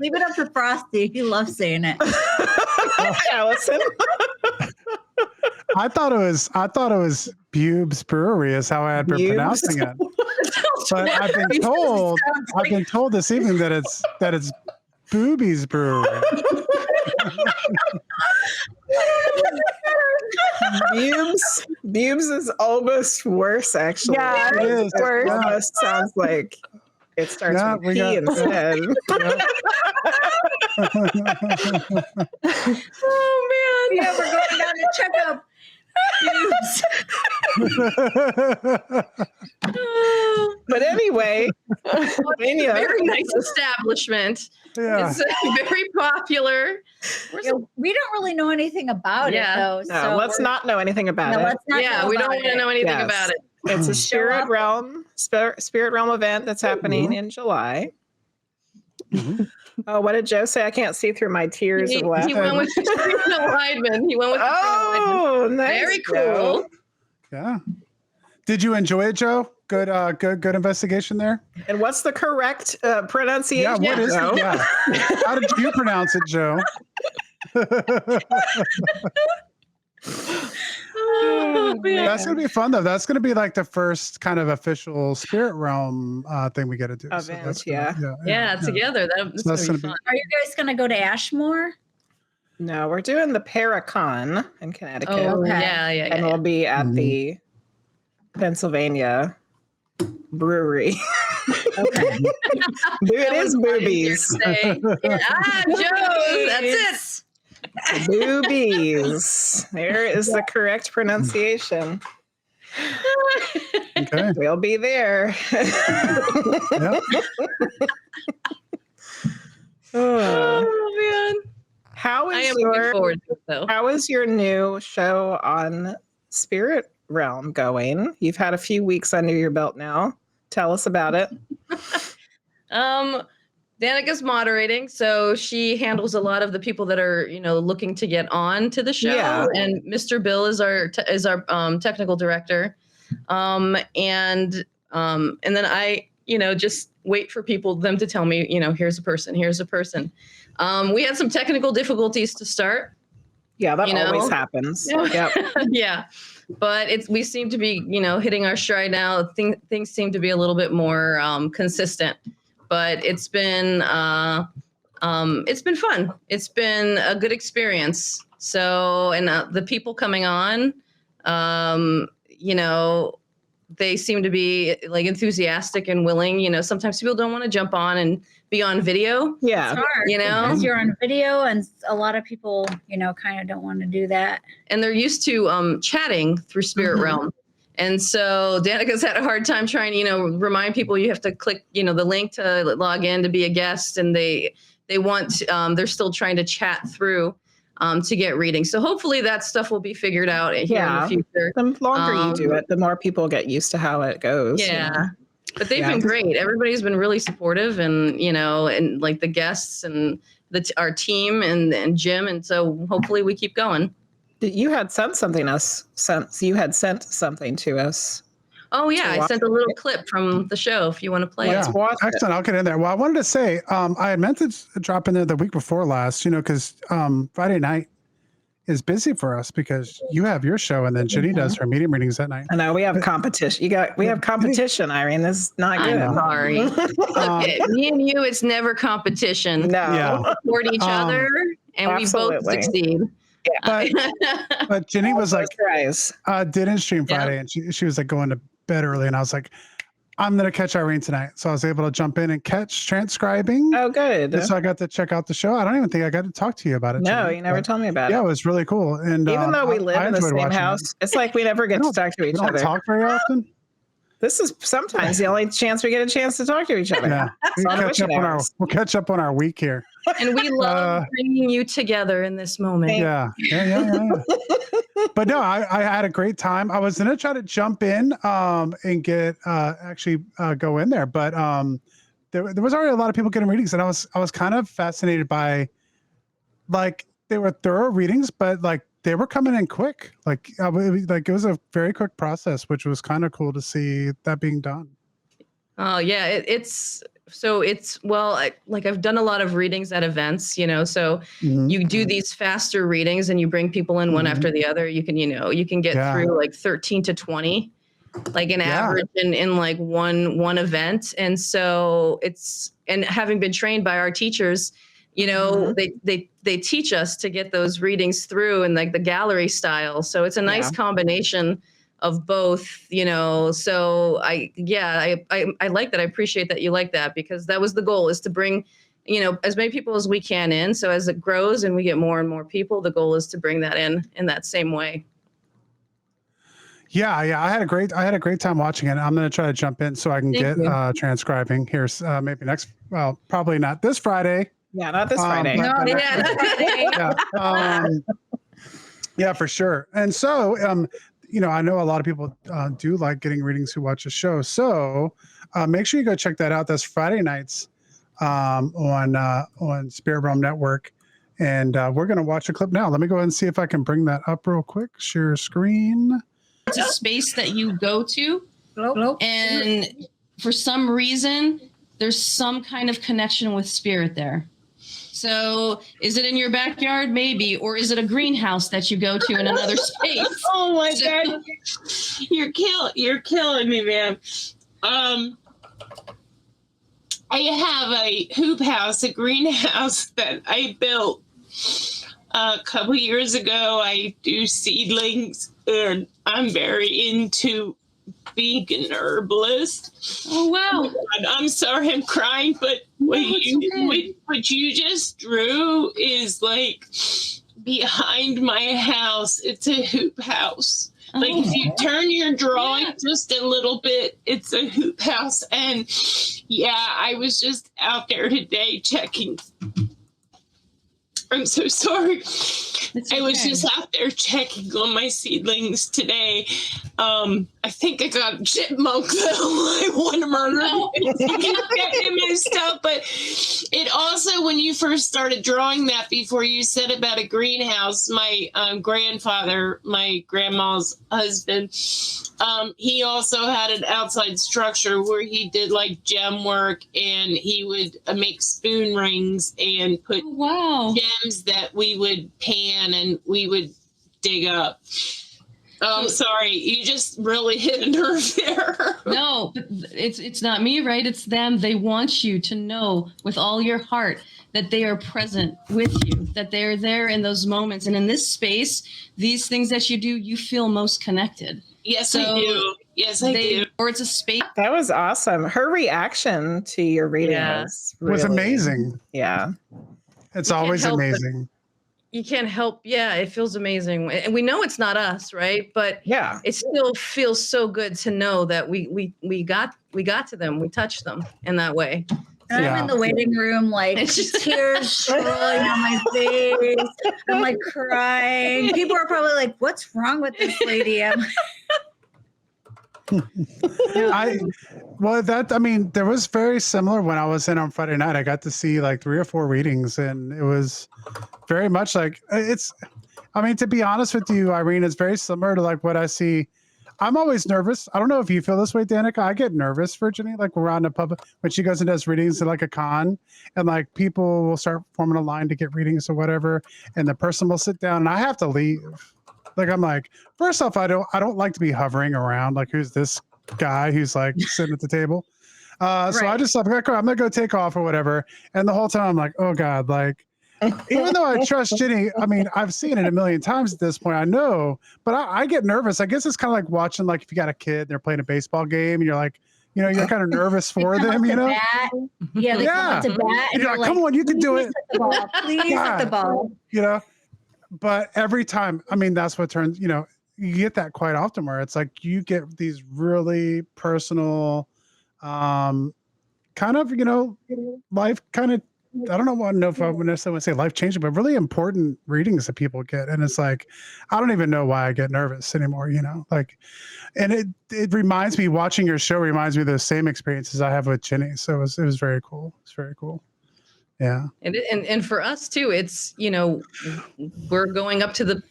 Leave it up to Frosty. He loves saying it. Alyson. I thought it was Bubes Brewery is how I had been pronouncing it. But I've been told this evening that it's Boobies Brewery. Bubes is almost worse, actually. Yeah, it is worse. It almost sounds like it starts with P instead. Oh man! Yeah, we're going down to check up. But anyway, very nice establishment. Yeah. It's very popular. Yeah, we don't really know anything about it, though. No, let's not know anything about it. Let's not we don't want to know anything about it. It's a spirit realm event that's happening in July. Oh, what did Joe say? I can't see through my tears of laughter. He went with Katrina Weidman. Oh, nice. Very cool. Joe. Yeah. Did you enjoy it, Joe? Good investigation there. And what's the correct pronunciation? Yeah, what is Joe? it? Yeah. How did you pronounce it, Joe? Oh, man. That's gonna be fun though. That's gonna be like the first kind of official spirit realm thing we get to do. Event, so that's Yeah, together. That's So gonna be fun. Are you guys going to go to Ashmore? No, we're doing the Paracon in Connecticut. Oh, Okay. yeah. And we'll be at the Pennsylvania brewery. Okay. It is boobies. Joe, that's it. Boobies. There is the correct pronunciation. Okay. We'll be there. Yep. Oh man. How I is am looking forward to it though. how is your new show on Spirit Realm going? You've had a few weeks under your belt now. Tell us about it. Danica's moderating, so she handles a lot of the people that are, looking to get on to the show. Yeah. And Mr. Bill is our technical director, and then I, just wait for them to tell me, here's a person. We had some technical difficulties to start. Yeah, that always happens. Yep. Yeah, but we seem to be, hitting our stride now. Things seem to be a little bit more consistent. But it's been fun. It's been a good experience. So, and the people coming on, they seem to be like enthusiastic and willing. Sometimes people don't want to jump on and be on video. Yeah. It's hard because you're on video, and a lot of people, kind of don't want to do that. And they're used to chatting through Spirit Realm. And so Danica's had a hard time trying to, remind people you have to click, the link to log in to be a guest. And they want, they're still trying to chat through to get readings. So hopefully that stuff will be figured out here in the future. The longer you do it, the more people get used to how it goes. Yeah. But they've been great. Everybody's been really supportive and, and like the guests and our team and Jim. And so hopefully we keep going. You had sent something to us. Oh yeah, I sent a little clip from the show. If you want to play it. Excellent. I'll get in there. Well, I wanted to say I had meant to drop in there the week before last. Because Friday night is busy for us because you have your show and then Ginny does her medium readings that night. I know we have competition. We have competition, Irene. This is not good. I'm sorry. Me and you, it's never competition. No, we support each other and absolutely. we both succeed. Yeah. But Ginny was like, didn't stream Friday, and she was like going to bed early, and I was like, I'm gonna catch Irene tonight, so I was able to jump in and catch transcribing. Oh, good. And so I got to check out the show. I don't even think I got to talk to you about it. No, Ginny, you never told me about it. Yeah, it was really cool. And even though we live in the same house, it's like we never get to talk to each other. We don't talk very often. This is sometimes the only chance we get a chance to talk to each other. Yeah, we'll catch up on our week here. And we love bringing you together in this moment. Yeah. But no, I had a great time. I was gonna try to jump in and get go in there, but there was already a lot of people getting readings, and I was kind of fascinated by, like, they were thorough readings, but like they were coming in quick. Like it was a very quick process, which was kind of cool to see that being done. Oh yeah, I've done a lot of readings at events, so you do these faster readings and you bring people in one after the other. You can get through like 13 to 20, like an average in like one event. And so and having been trained by our teachers, they teach us to get those readings through in like the gallery style. So it's a nice combination of both, so I like that. I appreciate that you like that, because that was the goal, is to bring, as many people as we can in. So as it grows and we get more and more people, the goal is to bring that in that same way. Yeah. I had a great time watching it. I'm going to try to jump in so I can get transcribing here. Maybe probably not this Friday. Yeah, not this Friday. Yeah, for sure. And so, I know a lot of people do like getting readings who watch the show. So make sure you go check that out. That's Friday nights on Spirit Realm Network. And we're going to watch a clip now. Let me go ahead and see if I can bring that up real quick. Share screen. It's a space that you go to, and for some reason, there's some kind of connection with spirit there. So is it in your backyard? Maybe. Or is it a greenhouse that you go to in another space? Oh my God. You're killing me, man. I have a hoop house, a greenhouse that I built a couple years ago. I do seedlings, and I'm very into vegan herbalist. Oh wow! God, I'm sorry, I'm crying, but what you just drew is like behind my house. It's a hoop house. Like if you turn your drawing just a little bit, it's a hoop house. And yeah, I was just out there today checking. I'm so sorry. I was just out there checking on my seedlings today. I think I got a chipmunk that I want to murder. Get messed up. But it also, when you first started drawing that, before you said about a greenhouse, my grandfather, my grandma's husband, he also had an outside structure where he did like gem work, and he would make spoon rings and put gems that we would pan and we would dig up. I'm sorry, you just really hit a nerve there. No, it's not me, right? It's them. They want you to know with all your heart that they are present with you, that they are there in those moments. And in this space, these things that you do, you feel most connected. Yes, I do. Yes, I do. Or it's a space. That was awesome. Her reaction to your reading was amazing. Yeah. It's always amazing. You can't help. Yeah, it feels amazing. And we know it's not us, right? But yeah, it still feels so good to know that we got to them. We touched them in that way. And I'm in the waiting room, like tears rolling on my face. I'm like crying. People are probably like, "What's wrong with this lady?" There was very similar when I was in on Friday night. I got to see like 3 or 4 readings, and it was very much like to be honest with you, Irene, it's very similar to like what I see. I'm always nervous. I don't know if you feel this way, Danica. I get nervous for Jenny, like we're on a public when she goes and does readings at like a con, and like people will start forming a line to get readings or whatever, and the person will sit down and I have to leave. Like I'm like, first off, I don't like to be hovering around. Like, who's this guy who's like sitting at the table? So I just like, I'm gonna go take off or whatever. And the whole time I'm like, oh God, like, even though I trust Jenny, I've seen it a million times at this point. I know, but I get nervous. I guess it's kind of like watching, like if you got a kid, they're playing a baseball game, and you're like, you're kind of nervous for them, Yeah, they come up to bat, and you're like, come on, you can do it. Please hit the ball. But every time, that's what turns, you get that quite often where it's like you get these really personal, kind of, life kind of, I don't know if I would necessarily say life changing, but really important readings that people get. And it's like, I don't even know why I get nervous anymore, and it reminds me, watching your show reminds me of those same experiences I have with Jenny. So it was very cool. It's very cool. Yeah. And for us too, it's, we're going up to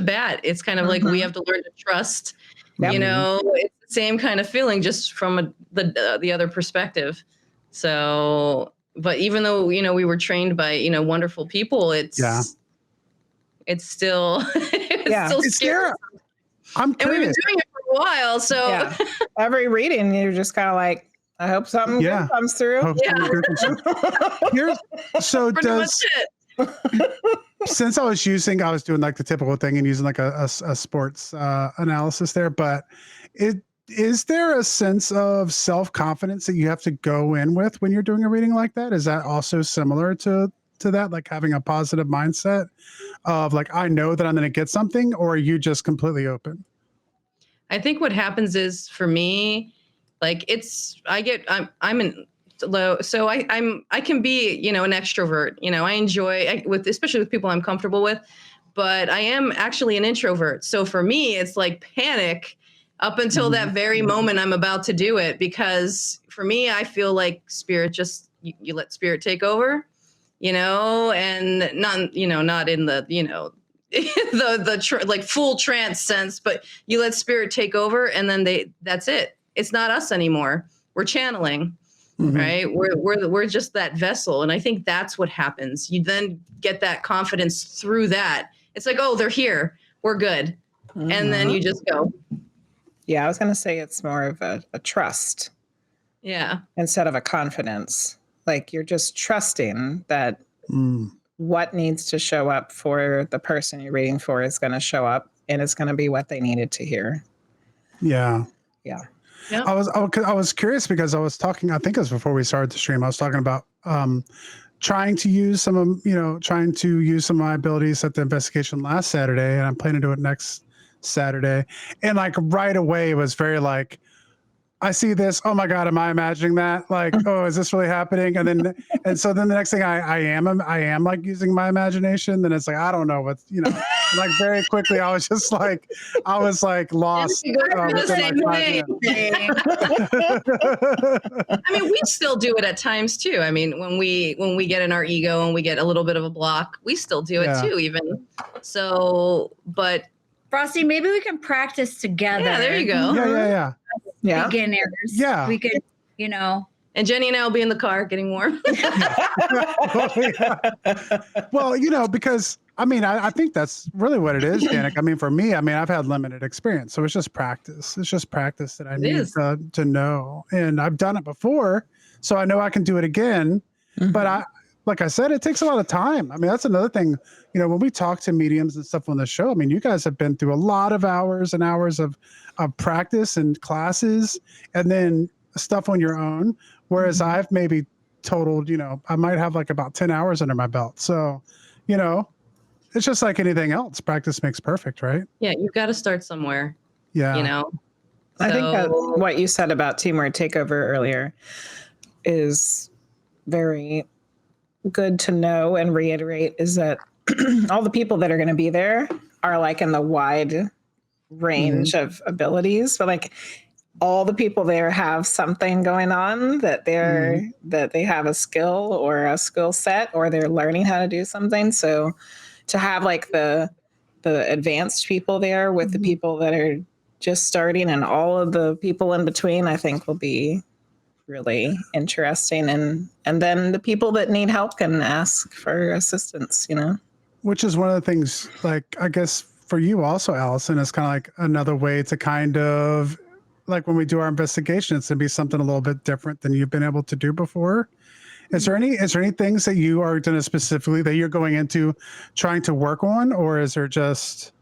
bat. It's kind of like we have to learn to trust, it's the same kind of feeling, just from the other perspective. So, but even though, we were trained by, wonderful people, it's still, still scary. And we've been doing it for a while. So every reading, you're just kind of like, I hope something good comes through. Since I was doing like the typical thing and using like a sports analysis there, but is there a sense of self-confidence that you have to go in with when you're doing a reading like that? Is that also similar to that, like having a positive mindset of like, I know that I'm going to get something, or are you just completely open? I think what happens is, for me, like I'm in low, so I can be, an extrovert, I enjoy especially with people I'm comfortable with, but I am actually an introvert. So for me, it's like panic up until that very moment I'm about to do it. Because for me, I feel like spirit just, you let spirit take over, and not in the, like full trance sense, but you let spirit take over, and then that's it. It's not us anymore. We're channeling. Right. We're just that vessel. And I think that's what happens. You then get that confidence through that. It's like, oh, they're here. We're good. And then you just go. Yeah, I was going to say it's more of a trust. Yeah. Instead of a confidence. Like you're just trusting that what needs to show up for the person you're reading for is going to show up, and it's going to be what they needed to hear. Yeah. Yeah. Yep. I was curious because I was talking, I think it was before we started the stream, I was talking about trying to use some of my abilities at the investigation last Saturday, and I'm planning to do it next Saturday. And like right away it was very like, I see this. Oh my God, am I imagining that? Like, oh, is this really happening? And so then the next thing I am like using my imagination. Then it's like, I don't know what's, like very quickly I was like lost. The same way. I mean, we still do it at times too. I mean, when we get in our ego and we get a little bit of a block, we still do it too, even. So, but Frosty, maybe we can practice together. Yeah, there you go. Yeah. Beginners. Yeah. We could, And Jenny and I will be in the car getting warm. Well, because I think that's really what it is, Danica. I mean, for me, I've had limited experience, so it's just practice. It's just practice that I need to know, and I've done it before, so I know I can do it again. But like I said, it takes a lot of time. That's another thing. When we talk to mediums and stuff on the show, you guys have been through a lot of hours and hours of practice and classes, and then stuff on your own. Whereas I've maybe totaled, I might have like about 10 hours under my belt. So, it's just like anything else. Practice makes perfect, right? Yeah, you've got to start somewhere. Yeah. I think that what you said about Teamwork Takeover earlier is very good to know and reiterate, is that all the people that are going to be there are like in the wide range of abilities, but like all the people there have something going on that that they have a skill or a skill set, or they're learning how to do something. So to have like the advanced people there with the people that are just starting and all of the people in between, I think will be really interesting. And then the people that need help can ask for assistance, Which is one of the things, like, I guess for you also, Alyson, is kind of like another way to kind of, like when we do our investigation, it's going to be something a little bit different than you've been able to do before. Is there any things that you are doing specifically that you're going into trying to work on, or is there just?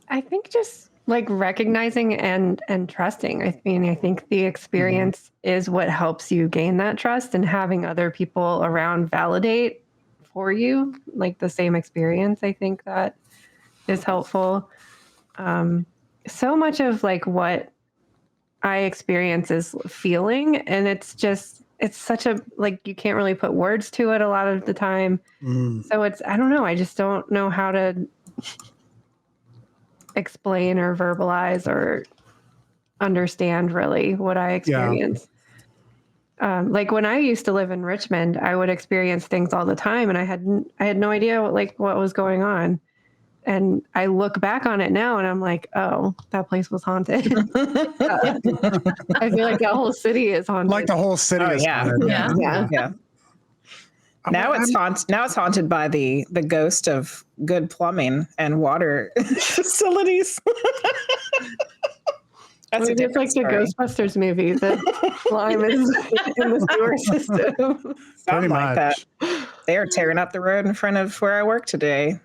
I think just like recognizing and trusting. I think the experience is what helps you gain that trust, and having other people around validate for you, like the same experience. I think that is helpful. So much of like what I experience is feeling, and it's such a, like, you can't really put words to it a lot of the time. So I don't know. I just don't know how to explain or verbalize or understand really what I experience. Like when I used to live in Richmond, I would experience things all the time, and I had no idea what was going on. And I look back on it now and I'm like, oh, that place was haunted. I feel like that whole city is haunted. Like the whole city is haunted. Yeah. Now it's haunted by the ghost of good plumbing and water facilities. It's like the Ghostbusters movie. The slime is in the sewer system. Something like that. They are tearing up the road in front of where I work today.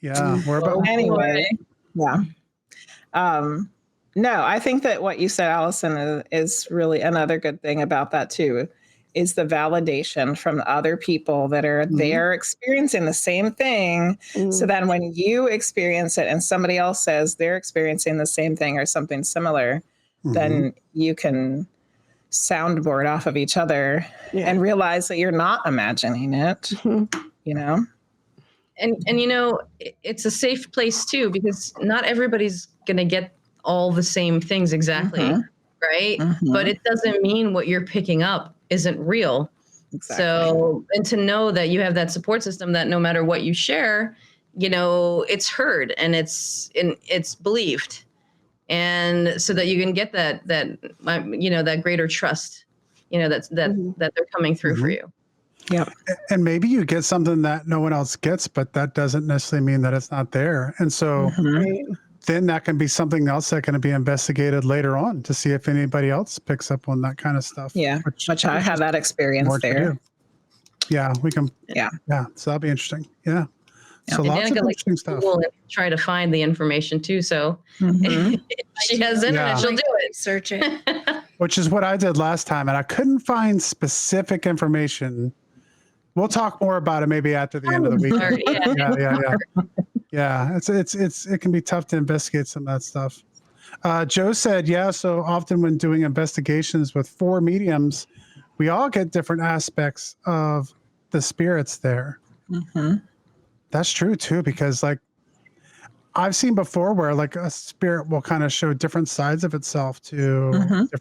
Yeah. Anyway. Yeah. No, I think that what you said, Alyson, is really another good thing about that too, is the validation from other people that are there experiencing the same thing. So then when you experience it and somebody else says they're experiencing the same thing or something similar, then you can soundboard off of each other and realize that you're not imagining it, and you know, it's a safe place too, because not everybody's going to get all the same things exactly. Right. But it doesn't mean what you're picking up isn't real. Exactly. So, and to know that you have that support system, that no matter what you share, you know, it's heard and it's believed. And so that you can get that, you know, that greater trust, you know, that they're coming through for you. Yeah. And maybe you get something that no one else gets, but that doesn't necessarily mean that it's not there. And so then that can be something else that can be investigated later on to see if anybody else picks up on that kind of stuff. Yeah. Which I have that experience there. Yeah, we can. Yeah. So that'll be interesting. Yeah. So lots Danica, of interesting stuff. Try to find the information too. So if she has internet, she'll do it. Search it. Which is what I did last time, and I couldn't find specific information. We'll talk more about it maybe after the end of the week. Yeah. It can be tough to investigate some of that stuff. Joe said, so often when doing investigations with 4 mediums, we all get different aspects of the spirits there. That's true too, because like I've seen before where like a spirit will kind of show different sides of itself to different,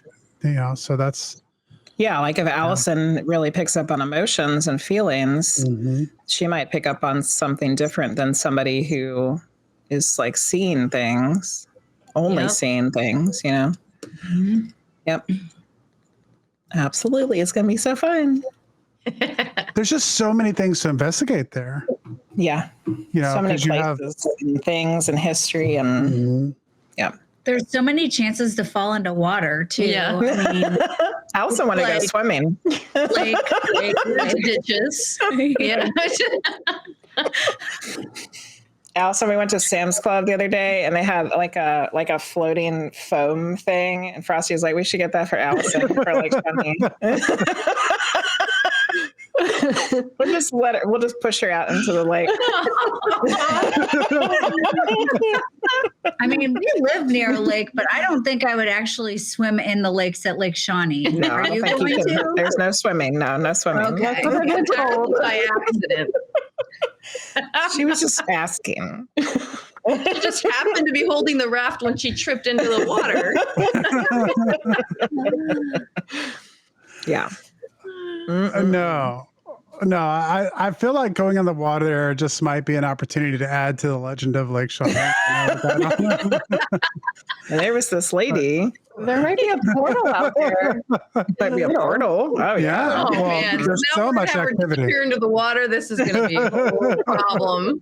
you know, so that's. Yeah, like if Alyson really picks up on emotions and feelings, she might pick up on something different than somebody who is like seeing things, only seeing things, you know? Yep. Absolutely. It's going to be so fun. There's just so many things to investigate there. Yeah. You know, so many places and things and history and There's so many chances to fall into water too. Yeah. I mean, I also want to go swimming. Like ditches. Yeah. Allison, we went to Sam's Club the other day and they had like a floating foam thing. And Frosty was like, we should get that for Allison for like Shawnee. We'll just push her out into the lake. I mean, we live near a lake, but I don't think I would actually swim in the lakes at Lake Shawnee. No, Are you going to? There's no swimming. No swimming. Okay. By accident. She was just asking. She just happened to be holding the raft when she tripped into the water. Yeah. No, I feel like going in the water there just might be an opportunity to add to the legend of Lake Shawnee. And there was this lady. There might be a portal out there. Might be a portal. Oh yeah. Oh man, there's so much activity. If you're into the water, this is going to be a whole problem.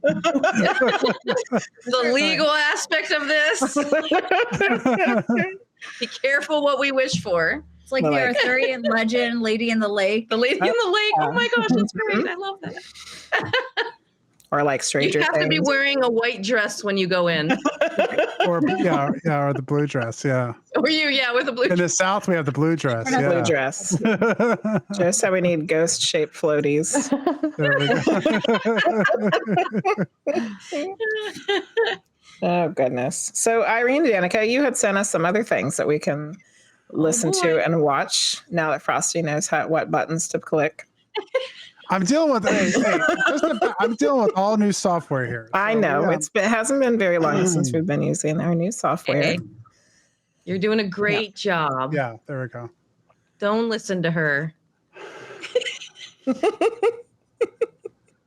The legal aspect of this. Be careful what we wish for. It's like the Arthurian legend, Lady in the Lake. The Lady in the Lake. Oh my gosh, that's great. I love that. Or like Stranger Things. You have to be wearing a white dress when you go in. or the blue dress, yeah. Or with the blue dress. In the South, we have the blue dress. Yeah. Blue dress. Just how we need ghost-shaped floaties. There we go. Oh, goodness. So, Irene, Danica, you had sent us some other things that we can listen to and watch now that Frosty knows what buttons to click. I'm dealing with I'm dealing with all new software here. So, I know it hasn't been very long since we've been using our new software. Hey, you're doing a great job. Yeah, there we go. Don't listen to her.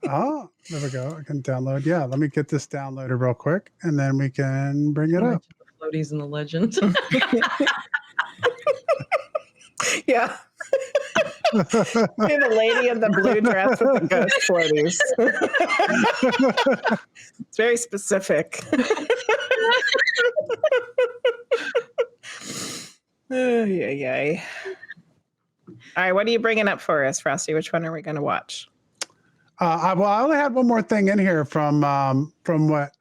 Oh, there we go. I can download. Yeah, let me get this downloaded real quick, and then we can bring it up. Floaties in the legend. Yeah. The lady in the blue dress with the ghost floaties. It's very specific. Oh, yay. All right, what are you bringing up for us, Frosty? Which one are we going to watch? I only had one more thing in here from what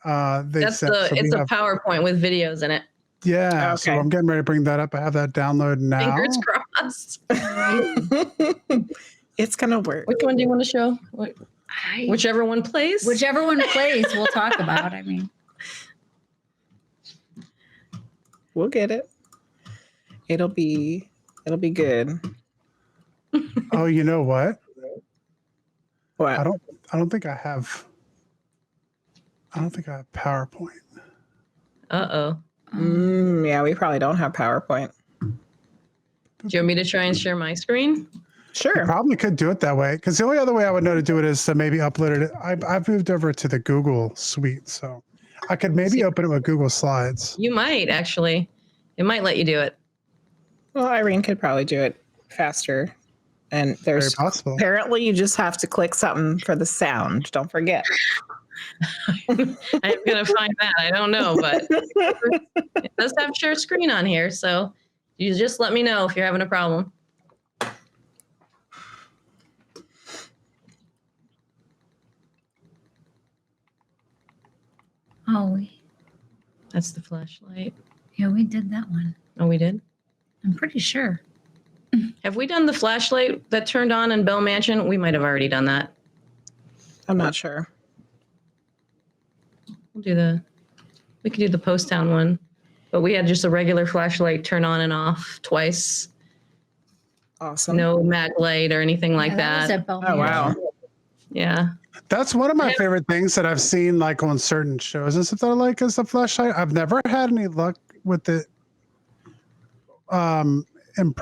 they sent. It's a PowerPoint with videos in it. Yeah, okay. So I'm getting ready to bring that up. I have that downloaded now. Fingers crossed. It's going to work. Which one do you want to show? Whichever one plays? Whichever one plays, we'll talk about. I mean, we'll get it. It'll be good. Oh, you know what? What? I don't think I have. I don't think I have PowerPoint. Uh-oh. Yeah, we probably don't have PowerPoint. Do you want me to try and share my screen? Sure. You probably could do it that way, because the only other way I would know to do it is to maybe upload it. I've moved over to the Google Suite, so I could maybe open it with Google Slides. You might, actually. It might let you do it. Well, Irene could probably do it faster. And Very there's possible. apparently you just have to click something for the sound. Don't forget. I'm going to find that. I don't know, but it does have share screen on here. So you just let me know if you're having a problem. Oh, That's the flashlight. yeah, we did that one. Oh, we did? I'm pretty sure. Have we done the flashlight that turned on in Bell Mansion? We might have already done that. I'm not sure. We could do the Post Town one, but we had just a regular flashlight turn on and off twice. Awesome. No mag light or anything like that. Was that. at Bell Oh, wow. Mansion. Yeah. That's one of my favorite things that I've seen, like on certain shows and stuff that I like, is the flashlight. I've never had any luck with it in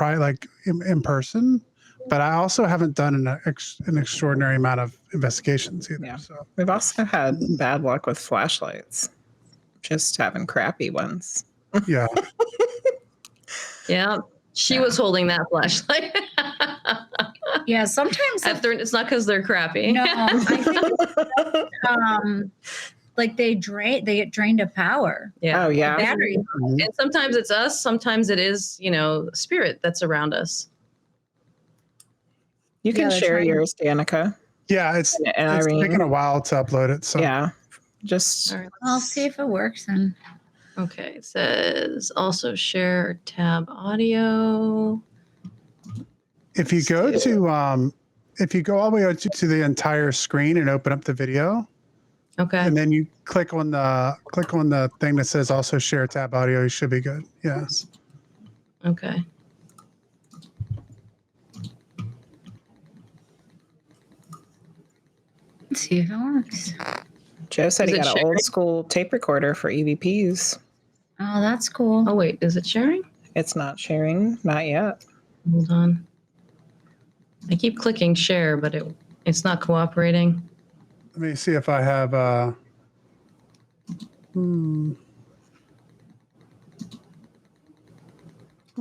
person, but I also haven't done an extraordinary amount of investigations either. Yeah. So We've also had bad luck with flashlights. Just having crappy ones. yeah. Yeah. She was holding that flashlight. Yeah, sometimes It's not because they're crappy. no, I think like they get drained of power. Yeah. Oh, yeah. Battery. Mhm. And sometimes it's us. Sometimes it is, spirit that's around us. You can they're share trying- yours, Danica. Yeah, it's And Irene. taken a while to upload it. So Yeah. Just All right. I'll see if it works then. Okay. It says also share tab audio. if you go to if you go all the way to the entire screen and open up the video, Okay. and then you click on the thing that says also share tab audio, you should be good. Yes. Okay. Let's see if it works. Joe said Is he it got an sharing? old school tape recorder for EVPs. Oh, that's cool. Oh, wait. Is it sharing? It's not sharing, not yet. Hold on. I keep clicking share, but it's not cooperating. Let me see if I have I'm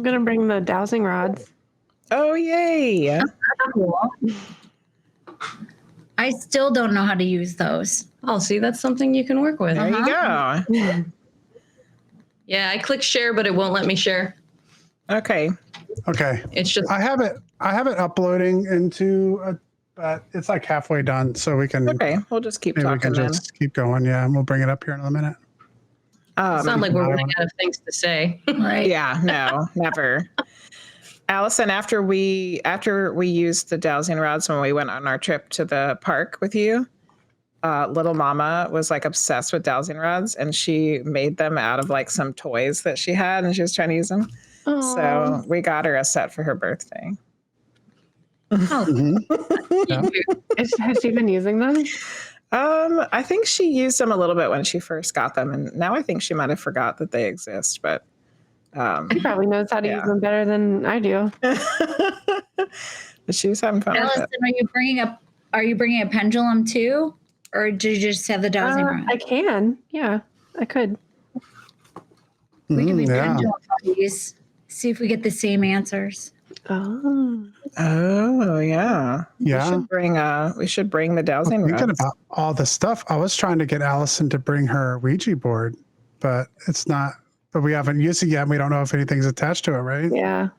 gonna bring the dowsing rods. Oh, yay. Cool. I still don't know how to use those. Oh, see, that's something you can work with. There you go. Yeah, I click share, but it won't let me share. Okay. okay. It's just I have it uploading into but it's like halfway done, so we can Okay. We'll just keep maybe we talking can then. just keep going. Yeah, and we'll bring it up here in a minute. it's not like we're running out of things to say. Right. Yeah, no, never. Alyson, after we used the dowsing rods when we went on our trip to the park with you, little mama was like obsessed with dowsing rods, and she made them out of like some toys that she had, and she was trying to use them. So we got her a set for her birthday. Oh, Mhm. Yeah. Has she been using them? I think she used them a little bit when she first got them, and now I think she might have forgot that they exist. But She probably knows how to Yeah. use them better than I do. but she was having fun with Alyson, it. are you bringing a pendulum too, or did you just have the dowsing rod? I can. Yeah, I could. We can be Mhm, yeah. pendulum buddies. See if we get the same answers. Oh. Oh yeah, Yeah. We should bring the dowsing Thinking rods. about all the stuff, I was trying to get Alyson to bring her Ouija board, but it's not. But we haven't used it yet. And we don't know if anything's attached to it, right? Yeah.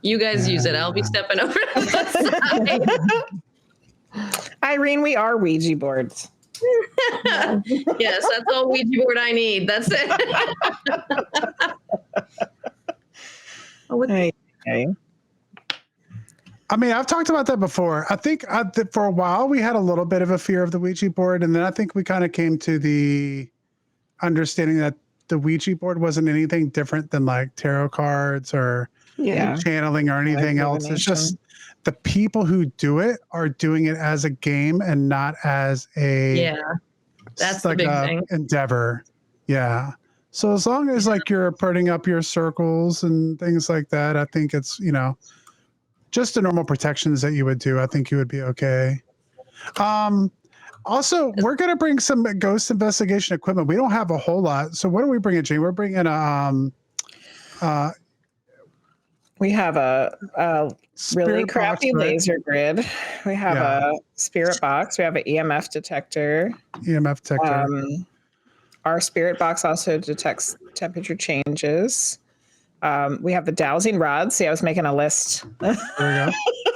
You guys use it. I'll be stepping over to the side. Irene, we are Ouija boards. Yes, that's all Ouija board I need. That's it. Okay. I mean, I've talked about that before. I think for a while we had a little bit of a fear of the Ouija board, and then I think we kind of came to the understanding that the Ouija board wasn't anything different than like tarot cards or Yeah. channeling or anything else. It's just the people who do it are doing it as a game and not as a Yeah. That's the like big a thing. endeavor. Yeah. So as long as like you're putting up your circles and things like that, I think it's, just the normal protections that you would do. I think you would be okay. Also, we're going to bring some ghost investigation equipment. We don't have a whole lot. So what are we bringing, Jane? We're bringing we have a really crappy laser grid. We have a spirit box. We have an EMF detector. EMF detector. Our spirit box also detects temperature changes. We have the dowsing rod. See, I was making a list. There we go.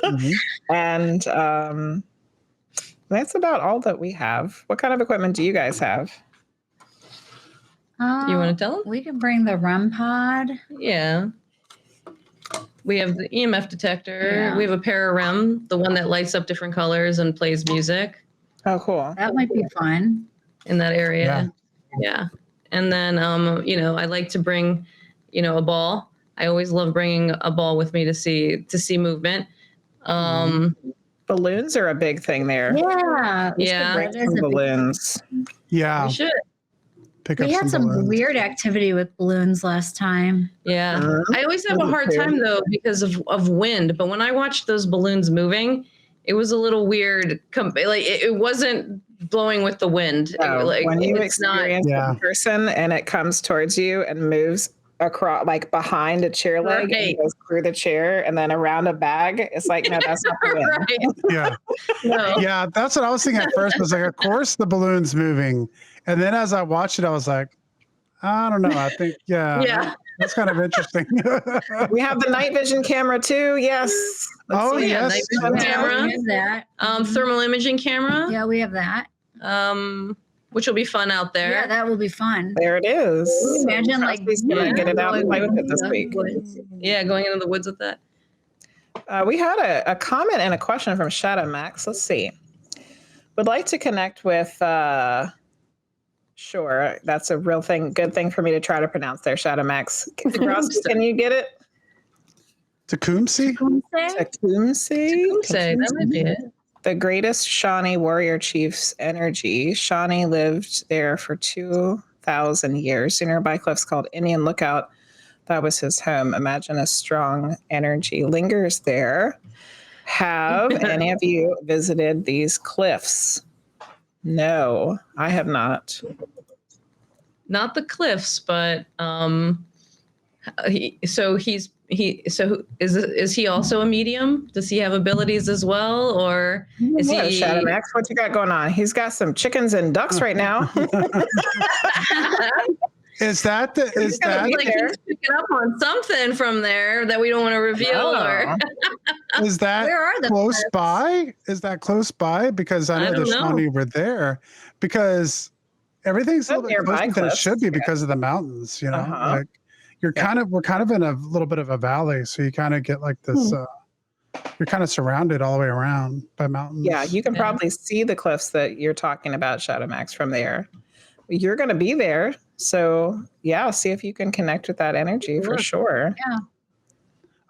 Mm-hmm. And that's about all that we have. What kind of equipment do you guys have? You want to tell them? We can bring the REM pod. Yeah. We have the EMF detector. Yeah. We have a Pararem, the one that lights up different colors and plays music. Oh, cool. That might be fun. In that area. Yeah. And then, I like to bring, a ball. I always love bringing a ball with me to see movement. Balloons are a big thing there. Yeah. Bring some balloons. Yeah. We should. We had some balloons. weird activity with balloons last time. Yeah. I always have a hard time though because of wind. But when I watched those balloons moving, it was a little weird. It wasn't blowing with the wind. No, when you experience a person and it comes towards you and moves across, like behind a chair leg, and goes through the chair and then around a bag, it's like, no, that's not the wind. Yeah. No. Yeah, that's what I was thinking at first. I was like, of course the balloon's moving. And then as I watched it, I was like, I don't know. I think, that's kind of interesting. We have the night vision camera too. Yes. Yes. Night vision camera. We have that. Thermal imaging camera. Yeah, we have that. Which will be fun out there. Yeah, that will be fun. There it is. Imagine get it out and play with it this week. Yeah, going into the woods with that. We had a comment and a question from Shadow Max. Let's see. Would like to connect with sure, that's a real thing. Good thing for me to try to pronounce there, Shadow Max. Can you get it? Tecumseh? Tecumseh? That might be it. The greatest Shawnee warrior chief's energy. Shawnee lived there for 2,000 years. The nearby cliffs called Indian Lookout. That was his home. Imagine a strong energy lingers there. Have any of you visited these cliffs? No, I have not. Not the cliffs, but is he also a medium? Does he have abilities as well, or is he? Shadow Max, what you got going on? He's got some chickens and ducks right now. Is that he's picking up on something from there that we don't want to reveal? Or is that close by? Is that close by? Because I know the Shawnee were there. Because everything's a little bit closer than it should be because of the mountains. Like we're kind of in a little bit of a valley, so you kind of get like this. You're kind of surrounded all the way around by mountains. Yeah, you can probably see the cliffs that you're talking about, Shadow Max, from there. You're going to be there. So yeah, see if you can connect with that energy for sure.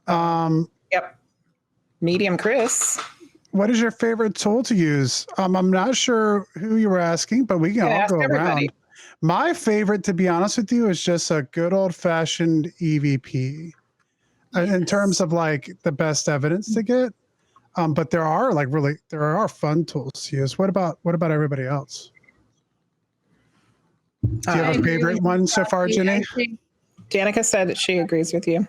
Yeah. Yep. Medium Chris. What is your favorite tool to use? I'm not sure who you were asking, but we can all go around. My favorite, to be honest with you, is just a good old fashioned EVP in terms of like the best evidence to get. But there are fun tools to use. What about everybody else? Do you have a favorite one so far, Jenny? Danica said that she agrees with you.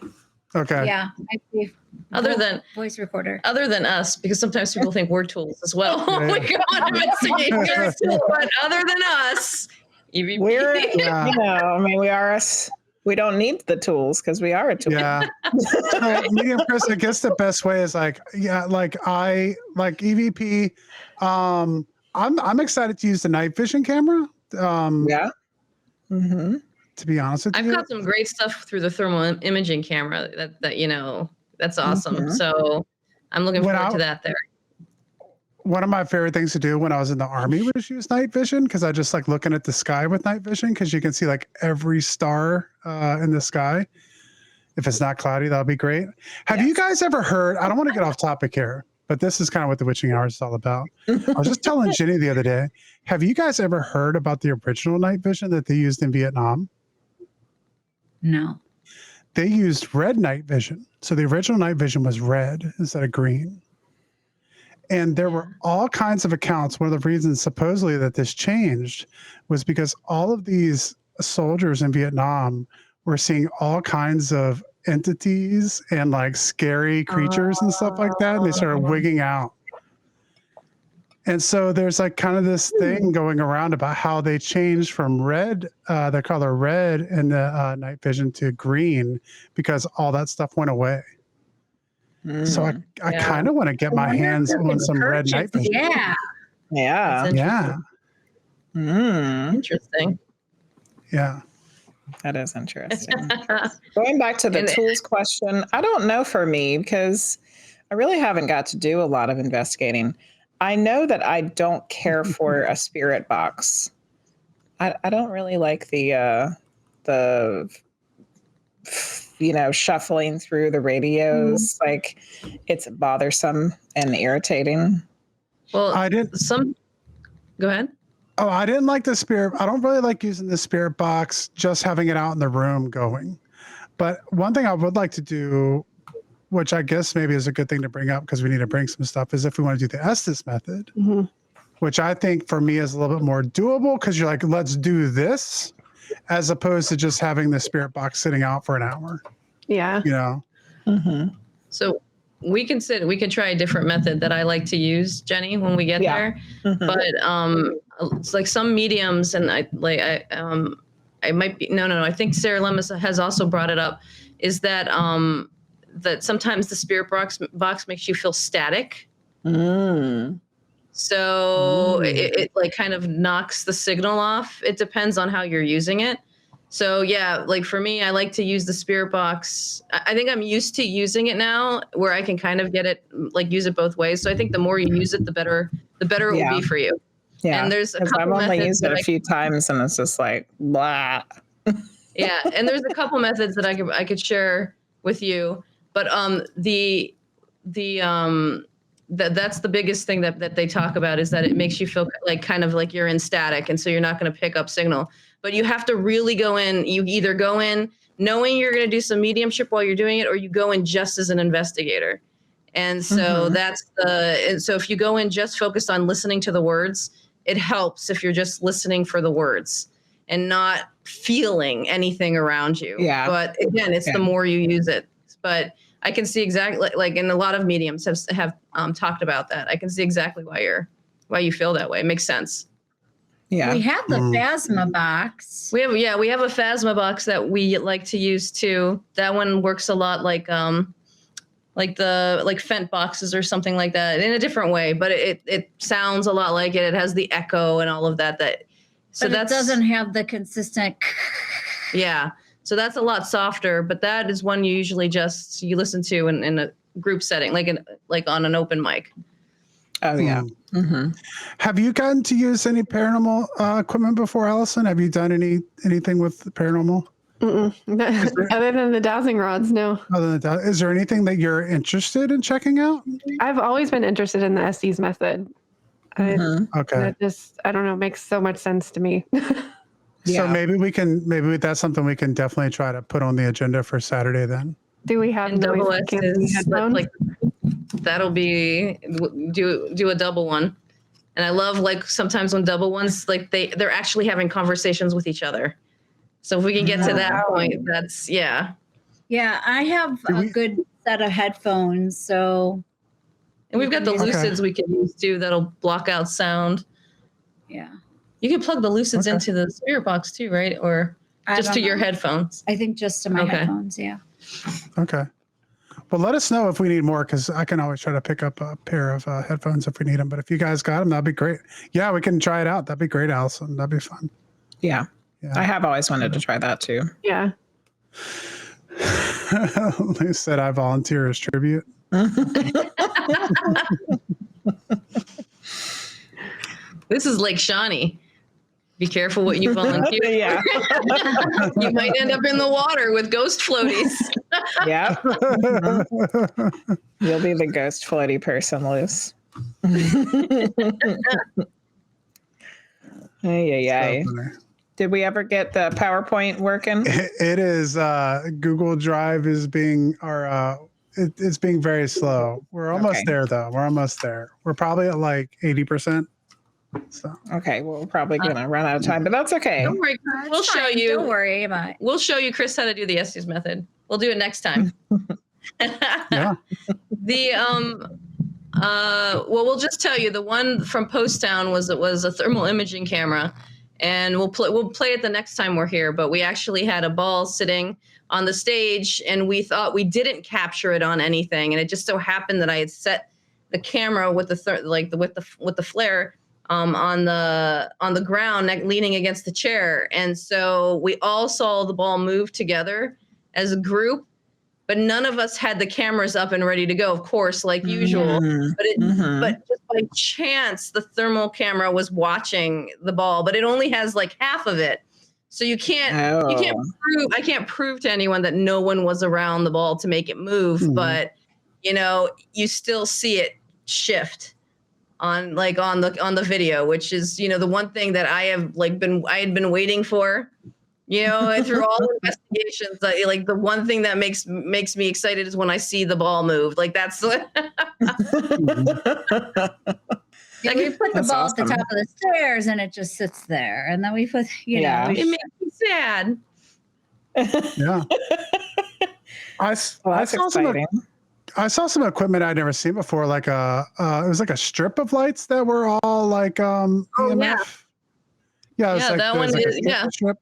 Okay. Yeah. I see. Other than voice recorder. Other than us, because sometimes people think we're tools as well. We go on investigators, but other than us, EVP. We are us. We don't need the tools because we are a tool. Yeah. So, medium Chris, I guess the best way is I like EVP. I'm excited to use the night vision camera. To be honest with you, I've got some great stuff through the thermal imaging camera that that's awesome. So I'm looking forward to that there. One of my favorite things to do when I was in the Army was use night vision, because I just like looking at the sky with night vision, because you can see like every star in the sky. If it's not cloudy, that'll be great. Have you guys ever heard, I don't want to get off topic here, But this is kind of what the witching hour is all about. I was just telling Jenny the other day, have you guys ever heard about the original night vision that they used in Vietnam? No. They used red night vision. So the original night vision was red instead of green. And there were all kinds of accounts. One of the reasons supposedly that this changed was because all of these soldiers in Vietnam were seeing all kinds of entities and like scary creatures and stuff like that. And they started wigging out. And so there's like kind of this thing going around about how they changed from red, the color red in the night vision to green because all that stuff went away. So I kind of want to get my hands on some red night vision. Yeah. Yeah. Yeah. Interesting. Yeah. That is interesting. Going back to the tools question, I don't know for me because I really haven't got to do a lot of investigating. I know that I don't care for a spirit box. I don't really like the shuffling through the radios. Like it's bothersome and irritating. Well, go ahead. Oh, I didn't like the spirit. I don't really like using the spirit box, just having it out in the room going. But one thing I would like to do, which I guess maybe is a good thing to bring up because we need to bring some stuff, is if we want to do the Estes method, which I think for me is a little bit more doable because you're like, let's do this as opposed to just having the spirit box sitting out for an hour. Yeah. You know? So we can try a different method that I like to use, Jenny, when we get there. But it's like some mediums, and I might be I think Sarah Lemus has also brought it up, is that that sometimes the spirit box makes you feel static. So it like kind of knocks the signal off. It depends on how you're using it. So yeah, like for me, I like to use the spirit box. I think I'm used to using it now where I can kind of get it, like use it both ways. So I think the more you use it, the better it will be for you. Yeah. And there's a couple I've only methods used it a few times and it's just like, blah. Yeah. And there's a couple methods that I could share with you, but that's the biggest thing that they talk about, is that it makes you feel like kind of like you're in static. And so you're not going to pick up signal, but you have to really go in. You either go in knowing you're going to do some mediumship while you're doing it, or you go in just as an investigator. And so so if you go in just focused on listening to the words, it helps if you're just listening for the words and not feeling anything around you. Yeah. But again, it's the more you use it. But I can see exactly, like, and a lot of mediums have talked about that. I can see exactly why you feel that way. It makes sense. Yeah. We have the Phasma box. We have a Phasma box that we like to use too. That one works a lot like Fent boxes or something like that, in a different way, but it sounds a lot like it. It has the echo and all of that. So that doesn't have the consistent. Yeah. So that's a lot softer, but that is one you usually you listen to in a group setting, like on an open mic. Oh yeah. Have you gotten to use any paranormal equipment before, Alyson? Have you done anything with the paranormal? Other than the dowsing rods, no. Is there anything that you're interested in checking out? I've always been interested in the Estes method. Okay. That just, I don't know, makes so much sense to me. So maybe that's something we can definitely try to put on the agenda for Saturday then. Do we have noise canceling headphones? Like, that'll be do a double one. And I love, like, sometimes when double ones, like they're actually having conversations with each other. So if we can get to that point, that's Yeah, I have a good set of headphones, so. And we've got the Lucids we can use too that'll block out sound. Yeah. You can plug the Lucids into the spirit box too, right? Or just to your headphones? I think just to my headphones, yeah. Okay. Well, let us know if we need more, because I can always try to pick up a pair of headphones if we need them. But if you guys got them, that'd be great. Yeah, we can try it out. That'd be great, Alyson. That'd be fun. Yeah. I have always wanted to try that too. Yeah. Lou said I volunteer as tribute. This is like Shawnee. Be careful what you volunteer. Yeah. You might end up in the water with ghost floaties. Yeah. You'll be the ghost floaty person, Luce. Ay. Did we ever get the PowerPoint working? It is Google Drive is being it's being very slow. We're almost there though. We're almost there. We're probably at like 80%. So Okay, well, we're probably gonna run out of time, but that's okay. Don't worry, we'll show you. Don't worry about it. We'll show you, Chris, how to do the Estes method. We'll do it next time. yeah. The well, we'll just tell you the one from Post Town was a thermal imaging camera, and we'll play it the next time we're here. But we actually had a ball sitting on the stage, and we thought we didn't capture it on anything, and it just so happened that I had set the camera with the flare on the ground, leaning against the chair, and so we all saw the ball move together as a group. But none of us had the cameras up and ready to go, of course, like usual. But just by chance, the thermal camera was watching the ball, but it only has like half of it. So you can't prove, I can't prove to anyone that no one was around the ball to make it move, but you still see it shift on the video, which is, the one thing that I had been waiting for. Through all investigations, like the one thing that makes me excited is when I see the ball move. Like that's what we put the ball at the top of the stairs and it just sits there, and then we put it makes me sad. Yeah. I saw some equipment I'd never seen before, like it was like a strip of lights that were all like EMF. That one is strip.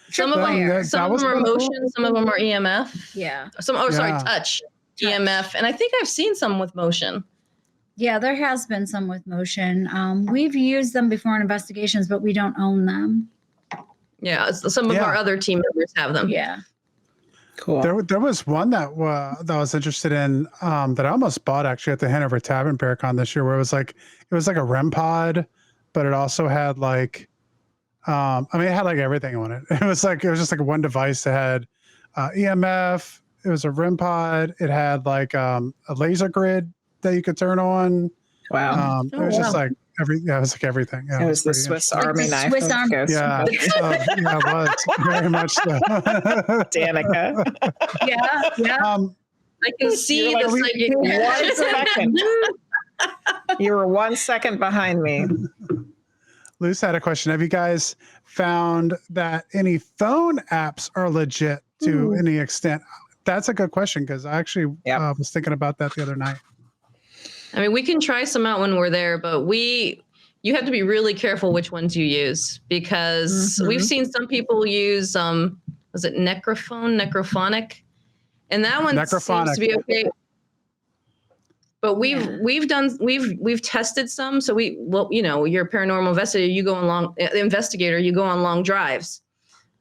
Some of them are motion, cool. Some of them are EMF. Yeah. Touch. EMF. And I think I've seen some with motion. Yeah, there has been some with motion. We've used them before in investigations, but we don't own them. Yeah, some of our other team members have them. Yeah. Cool. There was one that I was interested in that I almost bought actually at the Hanover Tavern Paracon this year, where it was like a REM pod, but it also had like it had like everything on it. It was just like one device that had EMF. It was a REM pod. It had like a laser grid that you could turn on. Wow. It was just like it was like everything. Yeah, it was the Swiss Army knife. Swiss Army. Yeah, it was very much so. Danica. Yeah. I can see the psychic. 1 second. You were 1 second behind me. Luce had a question. Have you guys found that any phone apps are legit to any extent? That's a good question, because I actually was thinking about that the other night. I mean, we can try some out when we're there, but you have to be really careful which ones you use, because we've seen some people use, was it necrophonic? And that one seems to be okay. But we've tested some. So you're a paranormal investigator, you go on long drives.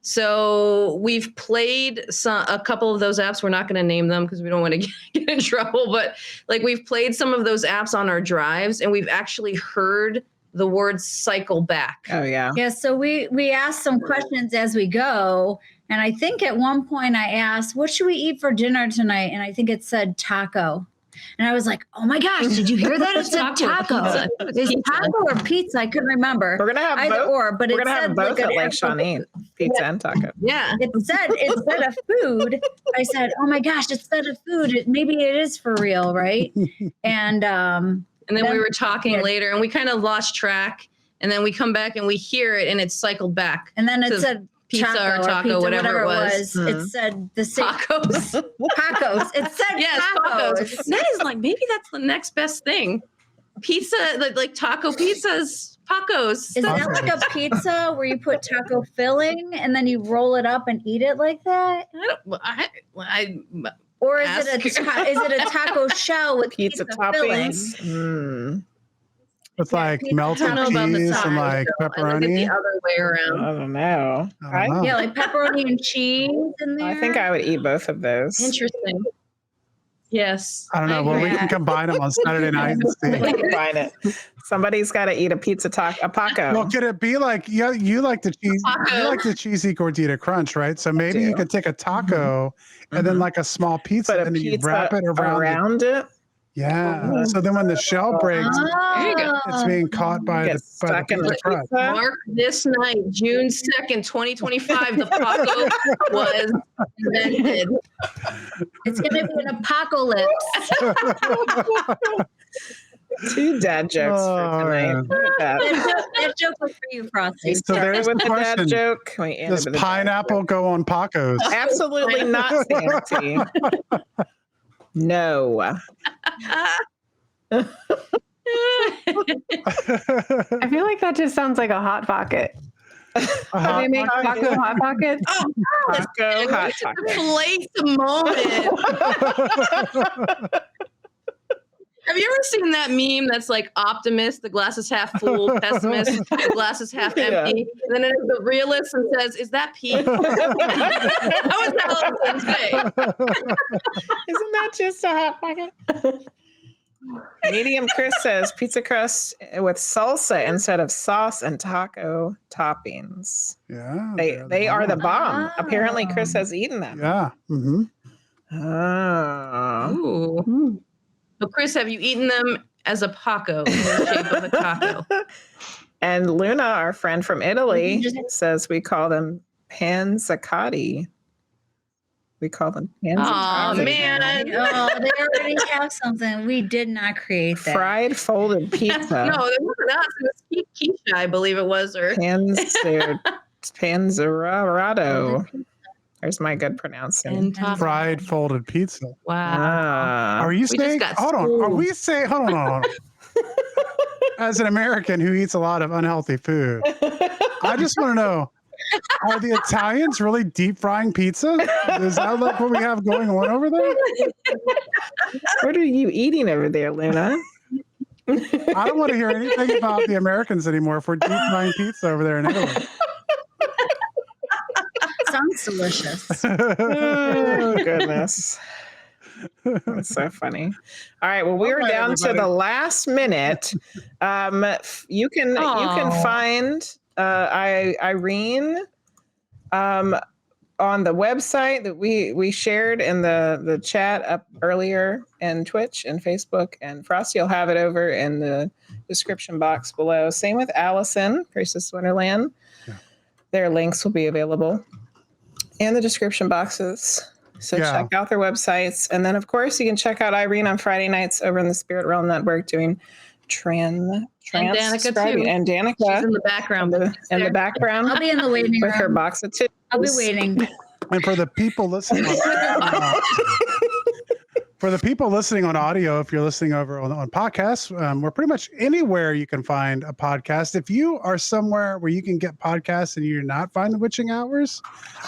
So we've played a couple of those apps. We're not going to name them because we don't want to get in trouble. But like we've played some of those apps on our drives, and we've actually heard the word cycle back. Oh yeah. Yeah. So we asked some questions as we go, and I think at one point I asked, "What should we eat for dinner tonight?" And I think it said taco. And I was like, "Oh my gosh, did you hear that? It said taco. Is it taco or pizza? I couldn't remember. We're gonna have either both. or, but we're gonna have both at Lake Shawnee, pizza and taco. Yeah, it said a food. I said, "Oh my gosh, it said a food. Maybe it is for real, right?" And then we were talking later, and we kind of lost track. And then we come back and we hear it, and it's cycled back. And then it said pizza or taco, pizza, whatever it was. It said the same. Tacos. Tacos. It said tacos. That is like, maybe that's the next best thing. Pizza, like taco pizzas, tacos. Is that like a pizza where you put taco filling and then you roll it up and eat it like that? Or is it a taco shell with pizza toppings? With like melted cheese and like pepperoni. The other way around. I don't know. Yeah, like pepperoni and cheese in there. I think I would eat both of those. Interesting. Yes. I don't know. Well, we can combine them on Saturday night and see. Combine it. Somebody's got to eat a pizza a Paco. Well, could it be like you like the cheese? You like the cheesy gordita crunch, right? So maybe you could take a taco and then like a small pizza, Put a and then you pizza wrap it around it. Yeah. So then when the shell breaks, it's being caught by the pizza crust. Mark this night, June 2nd, 2025, the Paco was invented. It's going to be an apocalypse. 2 dad jokes for tonight. Look at that. That joke was for you, Frosty. So there's with the the dad question. joke. Does pineapple go on Pacos? Absolutely not, Sanity. No. I feel like that just sounds like a hot pocket. Do they make taco hot pockets? Taco hot pocket. Place a moment. Have you ever seen that meme that's like optimist, the glass is half full, pessimist, the glass is half empty? And then it's the realist and says, is that Pete? That was Alyson's day. Isn't that just a hot pocket? Medium Chris says pizza crust with salsa instead of sauce and taco toppings. Yeah. They are the bomb. Apparently Chris has eaten them. Yeah. Mm-hmm. Oh. Ooh. So Chris, have you eaten them as a Paco in the shape of a taco? And Luna, our friend from Italy, says we call them panzacati. We call them panzacati. Oh, man. Oh, they already have something. We did not create that. Fried folded pizza. No, it wasn't us. It was Keisha, I believe it was. Or Panzerado. There's my good pronouncing. Fried folded pizza. Wow. Are you saying? Hold on. Are we saying? Hold on. As an American who eats a lot of unhealthy food, I just want to know: are the Italians really deep frying pizza? Is that like what we have going on over there? What are you eating over there, Luna? I don't want to hear anything about the Americans anymore if we're deep frying pizza over there in Italy. Sounds delicious. Oh, goodness. That's so funny. All right. Well, we're down to the last minute. You can find Irene on the website that we shared in the chat up earlier, and Twitch and Facebook, and Frosty will have it over in the description box below. Same with Alyson, Priestess Wonderland. Yeah. Their links will be available in the description boxes. So check out their websites. And then, of course, you can check out Irene on Friday nights over in the Spirit Realm Network doing and Danica too. And Danica. She's in the background. In the background. I'll be in the waiting room. With her box of tissues. I'll be waiting. And for the people listening on audio, if you're listening over on podcasts, we're pretty much anywhere you can find a podcast. If you are somewhere where you can get podcasts and you do not find the Witching Hours,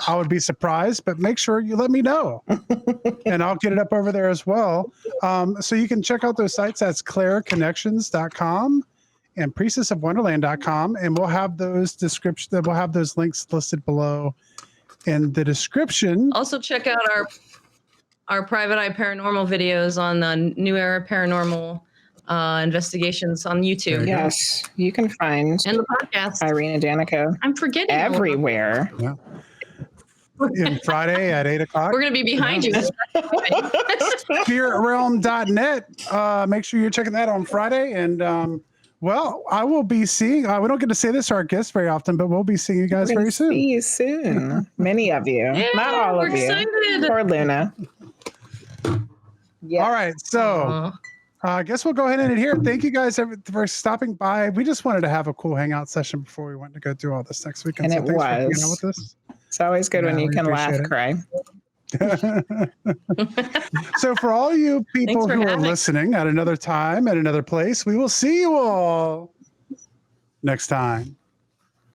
I would be surprised, but make sure you let me know and I'll get it up over there as well. So you can check out those sites. That's claireconnections.com and priestessofwonderland.com. And we'll have those links listed below in the description. Also check out our Private Eye Paranormal videos on the New Era Paranormal investigations on YouTube. Yes, you can find and the podcast. Irene and Danica. I'm forgetting everywhere. Yeah. And Friday at 8:00. We're going to be behind you. SpiritRealm.net. Make sure you're checking that on Friday. And well, I will be seeing. We don't get to say this to our guests very often, but we'll be seeing you guys very soon. See you soon. Many of you, not all of you. Excited. Poor Luna. Yeah. All right, so I guess we'll go ahead and end it here. Thank you guys for stopping by. We just wanted to have a cool hangout session before we went to go do all this next weekend. And so it was. with us. It's always good when you can laugh, cry. So for all you people who are listening at another time, at another place, we will see you all next time.